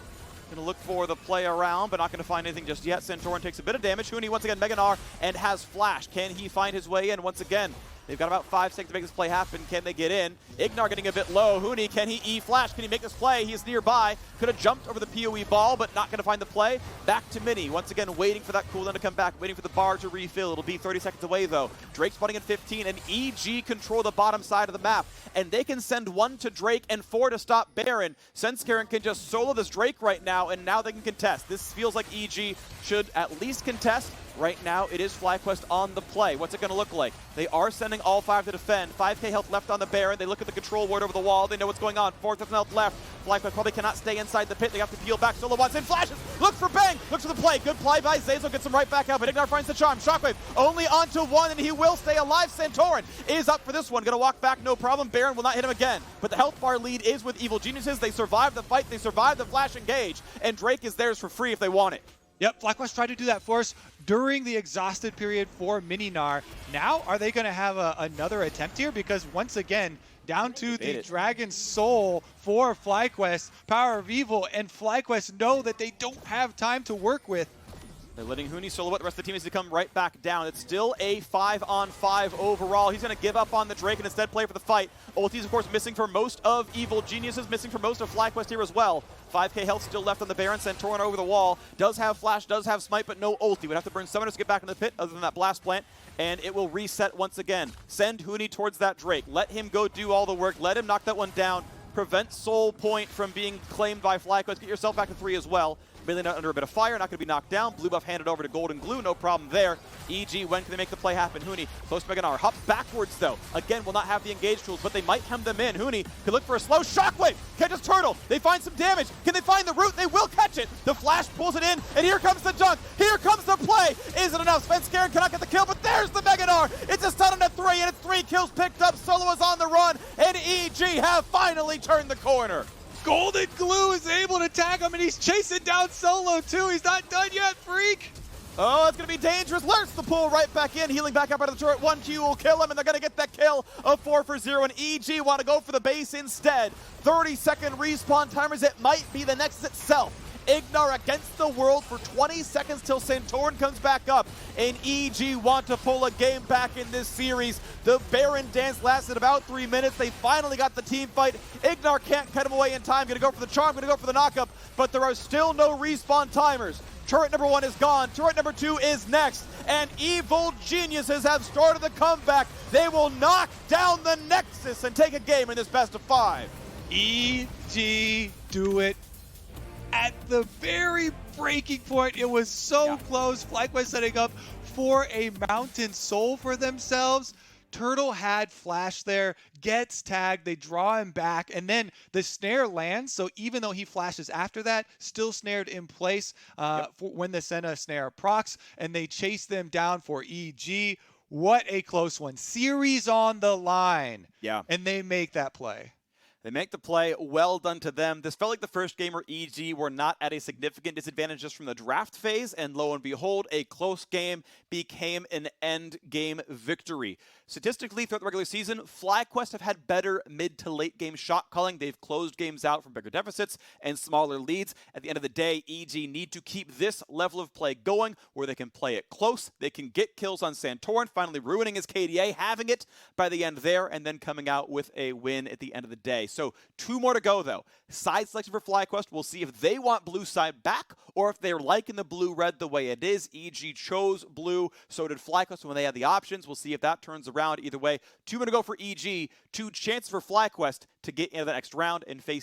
going to look for the play around, but not going to find anything just yet. Santorin takes a bit of damage. Huni once again, Gnar, and has Flash. Can he find his way in once again? They've got about 5 seconds to make this play happen. Can they get in? IgNar getting a bit low. Huni, can he E-Flash? Can he make this play? He is nearby. Could have jumped over the PoE ball, but not going to find the play. Back to Mini. Once again, waiting for that cooldown to come back. Waiting for the bar to refill. It'll be 30 seconds away, though. Drake spawning at 15, and EG control the bottom side of the map. And they can send 1 to Drake and 4 to stop Baron. Svenskeren can just solo this Drake right now, and now they can contest. This feels like EG should at least contest. Right now, it is FlyQuest on the play. What's it going to look like? They are sending all 5 to defend. 5k health left on the Baron. They look at the control ward over the wall. They know what's going on. 4,000 health left. FlyQuest probably cannot stay inside the pit. They have to peel back. Solo wants in. Flashes. Looks for Bang. Looks for the play. Good play by Zeyzal. Gets him right back out. But Gnar finds the charm. Shockwave only onto 1, and he will stay alive. Santorin is up for this one. Going to walk back. No problem. Baron will not hit him again. But the health bar lead is with Evil Geniuses. They survive the fight. They survive the Flash engage. And Drake is theirs for free if they want it. Yep, FlyQuest tried to do that for us during the exhausted period for Gnar. Now, are they going to have another attempt here? Because once again, down to the Dragon Soul for FlyQuest, PowerOfEvil, and FlyQuest know that they don't have time to work with. They're letting Huni solo what the rest of the team is to come right back down. It's still a 5-on-5 overall. He's going to give up on the Drake and instead play for the fight. Ulti's, of course, missing for most of Evil Geniuses, missing for most of FlyQuest here as well. 5k health still left on the Baron. Santorin over the wall. Does have Flash, does have Smite, but no ulti. Would have to burn Summoners to get back in the pit other than that Blast Plant. And it will reset once again. Send Huni towards that Drake. Let him go do all the work. Let him knock that one down. Prevent Soul Point from being claimed by FlyQuest. Get yourself back to 3 as well. Melee not under a bit of fire, not going to be knocked down. Blue buff handed over to GoldenGlue, no problem there. EG, when can they make the play happen? Huni, close to Gnar. Hop backwards, though. Again, will not have the engage tools, but they might hem them in. Huni can look for a slow shockwave. Catches Turtle. They find some damage. Can they find the root? They will catch it. The Flash pulls it in, and here comes the dunk. Here comes the play. Is it enough? Svenskeren cannot get the kill, but there's the Gnar. It's a stun at 3, and it's 3 kills picked up. Solo is on the run, and EG have finally turned the corner. GoldenGlue is able to tag him, and he's chasing down Solo, too. He's not done yet, Phreak. Oh, it's going to be dangerous. Learns the pull right back in. Healing back up out of the turret. 1Q will kill him, and they're going to get that kill of 4 for 0. And EG want to go for the base instead. 30-second respawn timers. It might be the Nexus itself. IgNar against the world for 20 seconds till Santorin comes back up, and EG want to pull a game back in this series. The Baron dance lasted about 3 minutes. They finally got the team fight. IgNar can't cut him away in time. Gonna go for the charm, gonna go for the knockup, but there are still no respawn timers. Turret number 1 is gone. Turret number 2 is next. And Evil Geniuses have started the comeback. They will knock down the Nexus and take a game in this best of 5. EG do it. At the very breaking point, it was so close. FlyQuest setting up for a Mountain Soul for themselves. Turtle had Flash there, gets tagged, they draw him back, and then the snare lands, so even though he flashes after that, still snared in place for when the Senna snare procs, and they chase them down for EG. What a close one. Series on the line. Yeah. And they make that play. They make the play. Well done to them. This felt like the first game where EG were not at a significant disadvantage just from the draft phase, and lo and behold, a close game became an end game victory. Statistically, throughout the regular season, FlyQuest have had better mid to late game shot calling. They've closed games out from bigger deficits and smaller leads. At the end of the day, EG need to keep this level of play going where they can play it close. They can get kills on Santorin, finally ruining his KDA, having it by the end there, and then coming out with a win at the end of the day. So 2 more to go, though. Side selection for FlyQuest. We'll see if they want blue side back or if they're liking the blue-red the way it is. EG chose blue, so did FlyQuest when they had the options. We'll see if that turns around. Either way, 2 more to go for EG, 2 chances for FlyQuest to get into the next round and face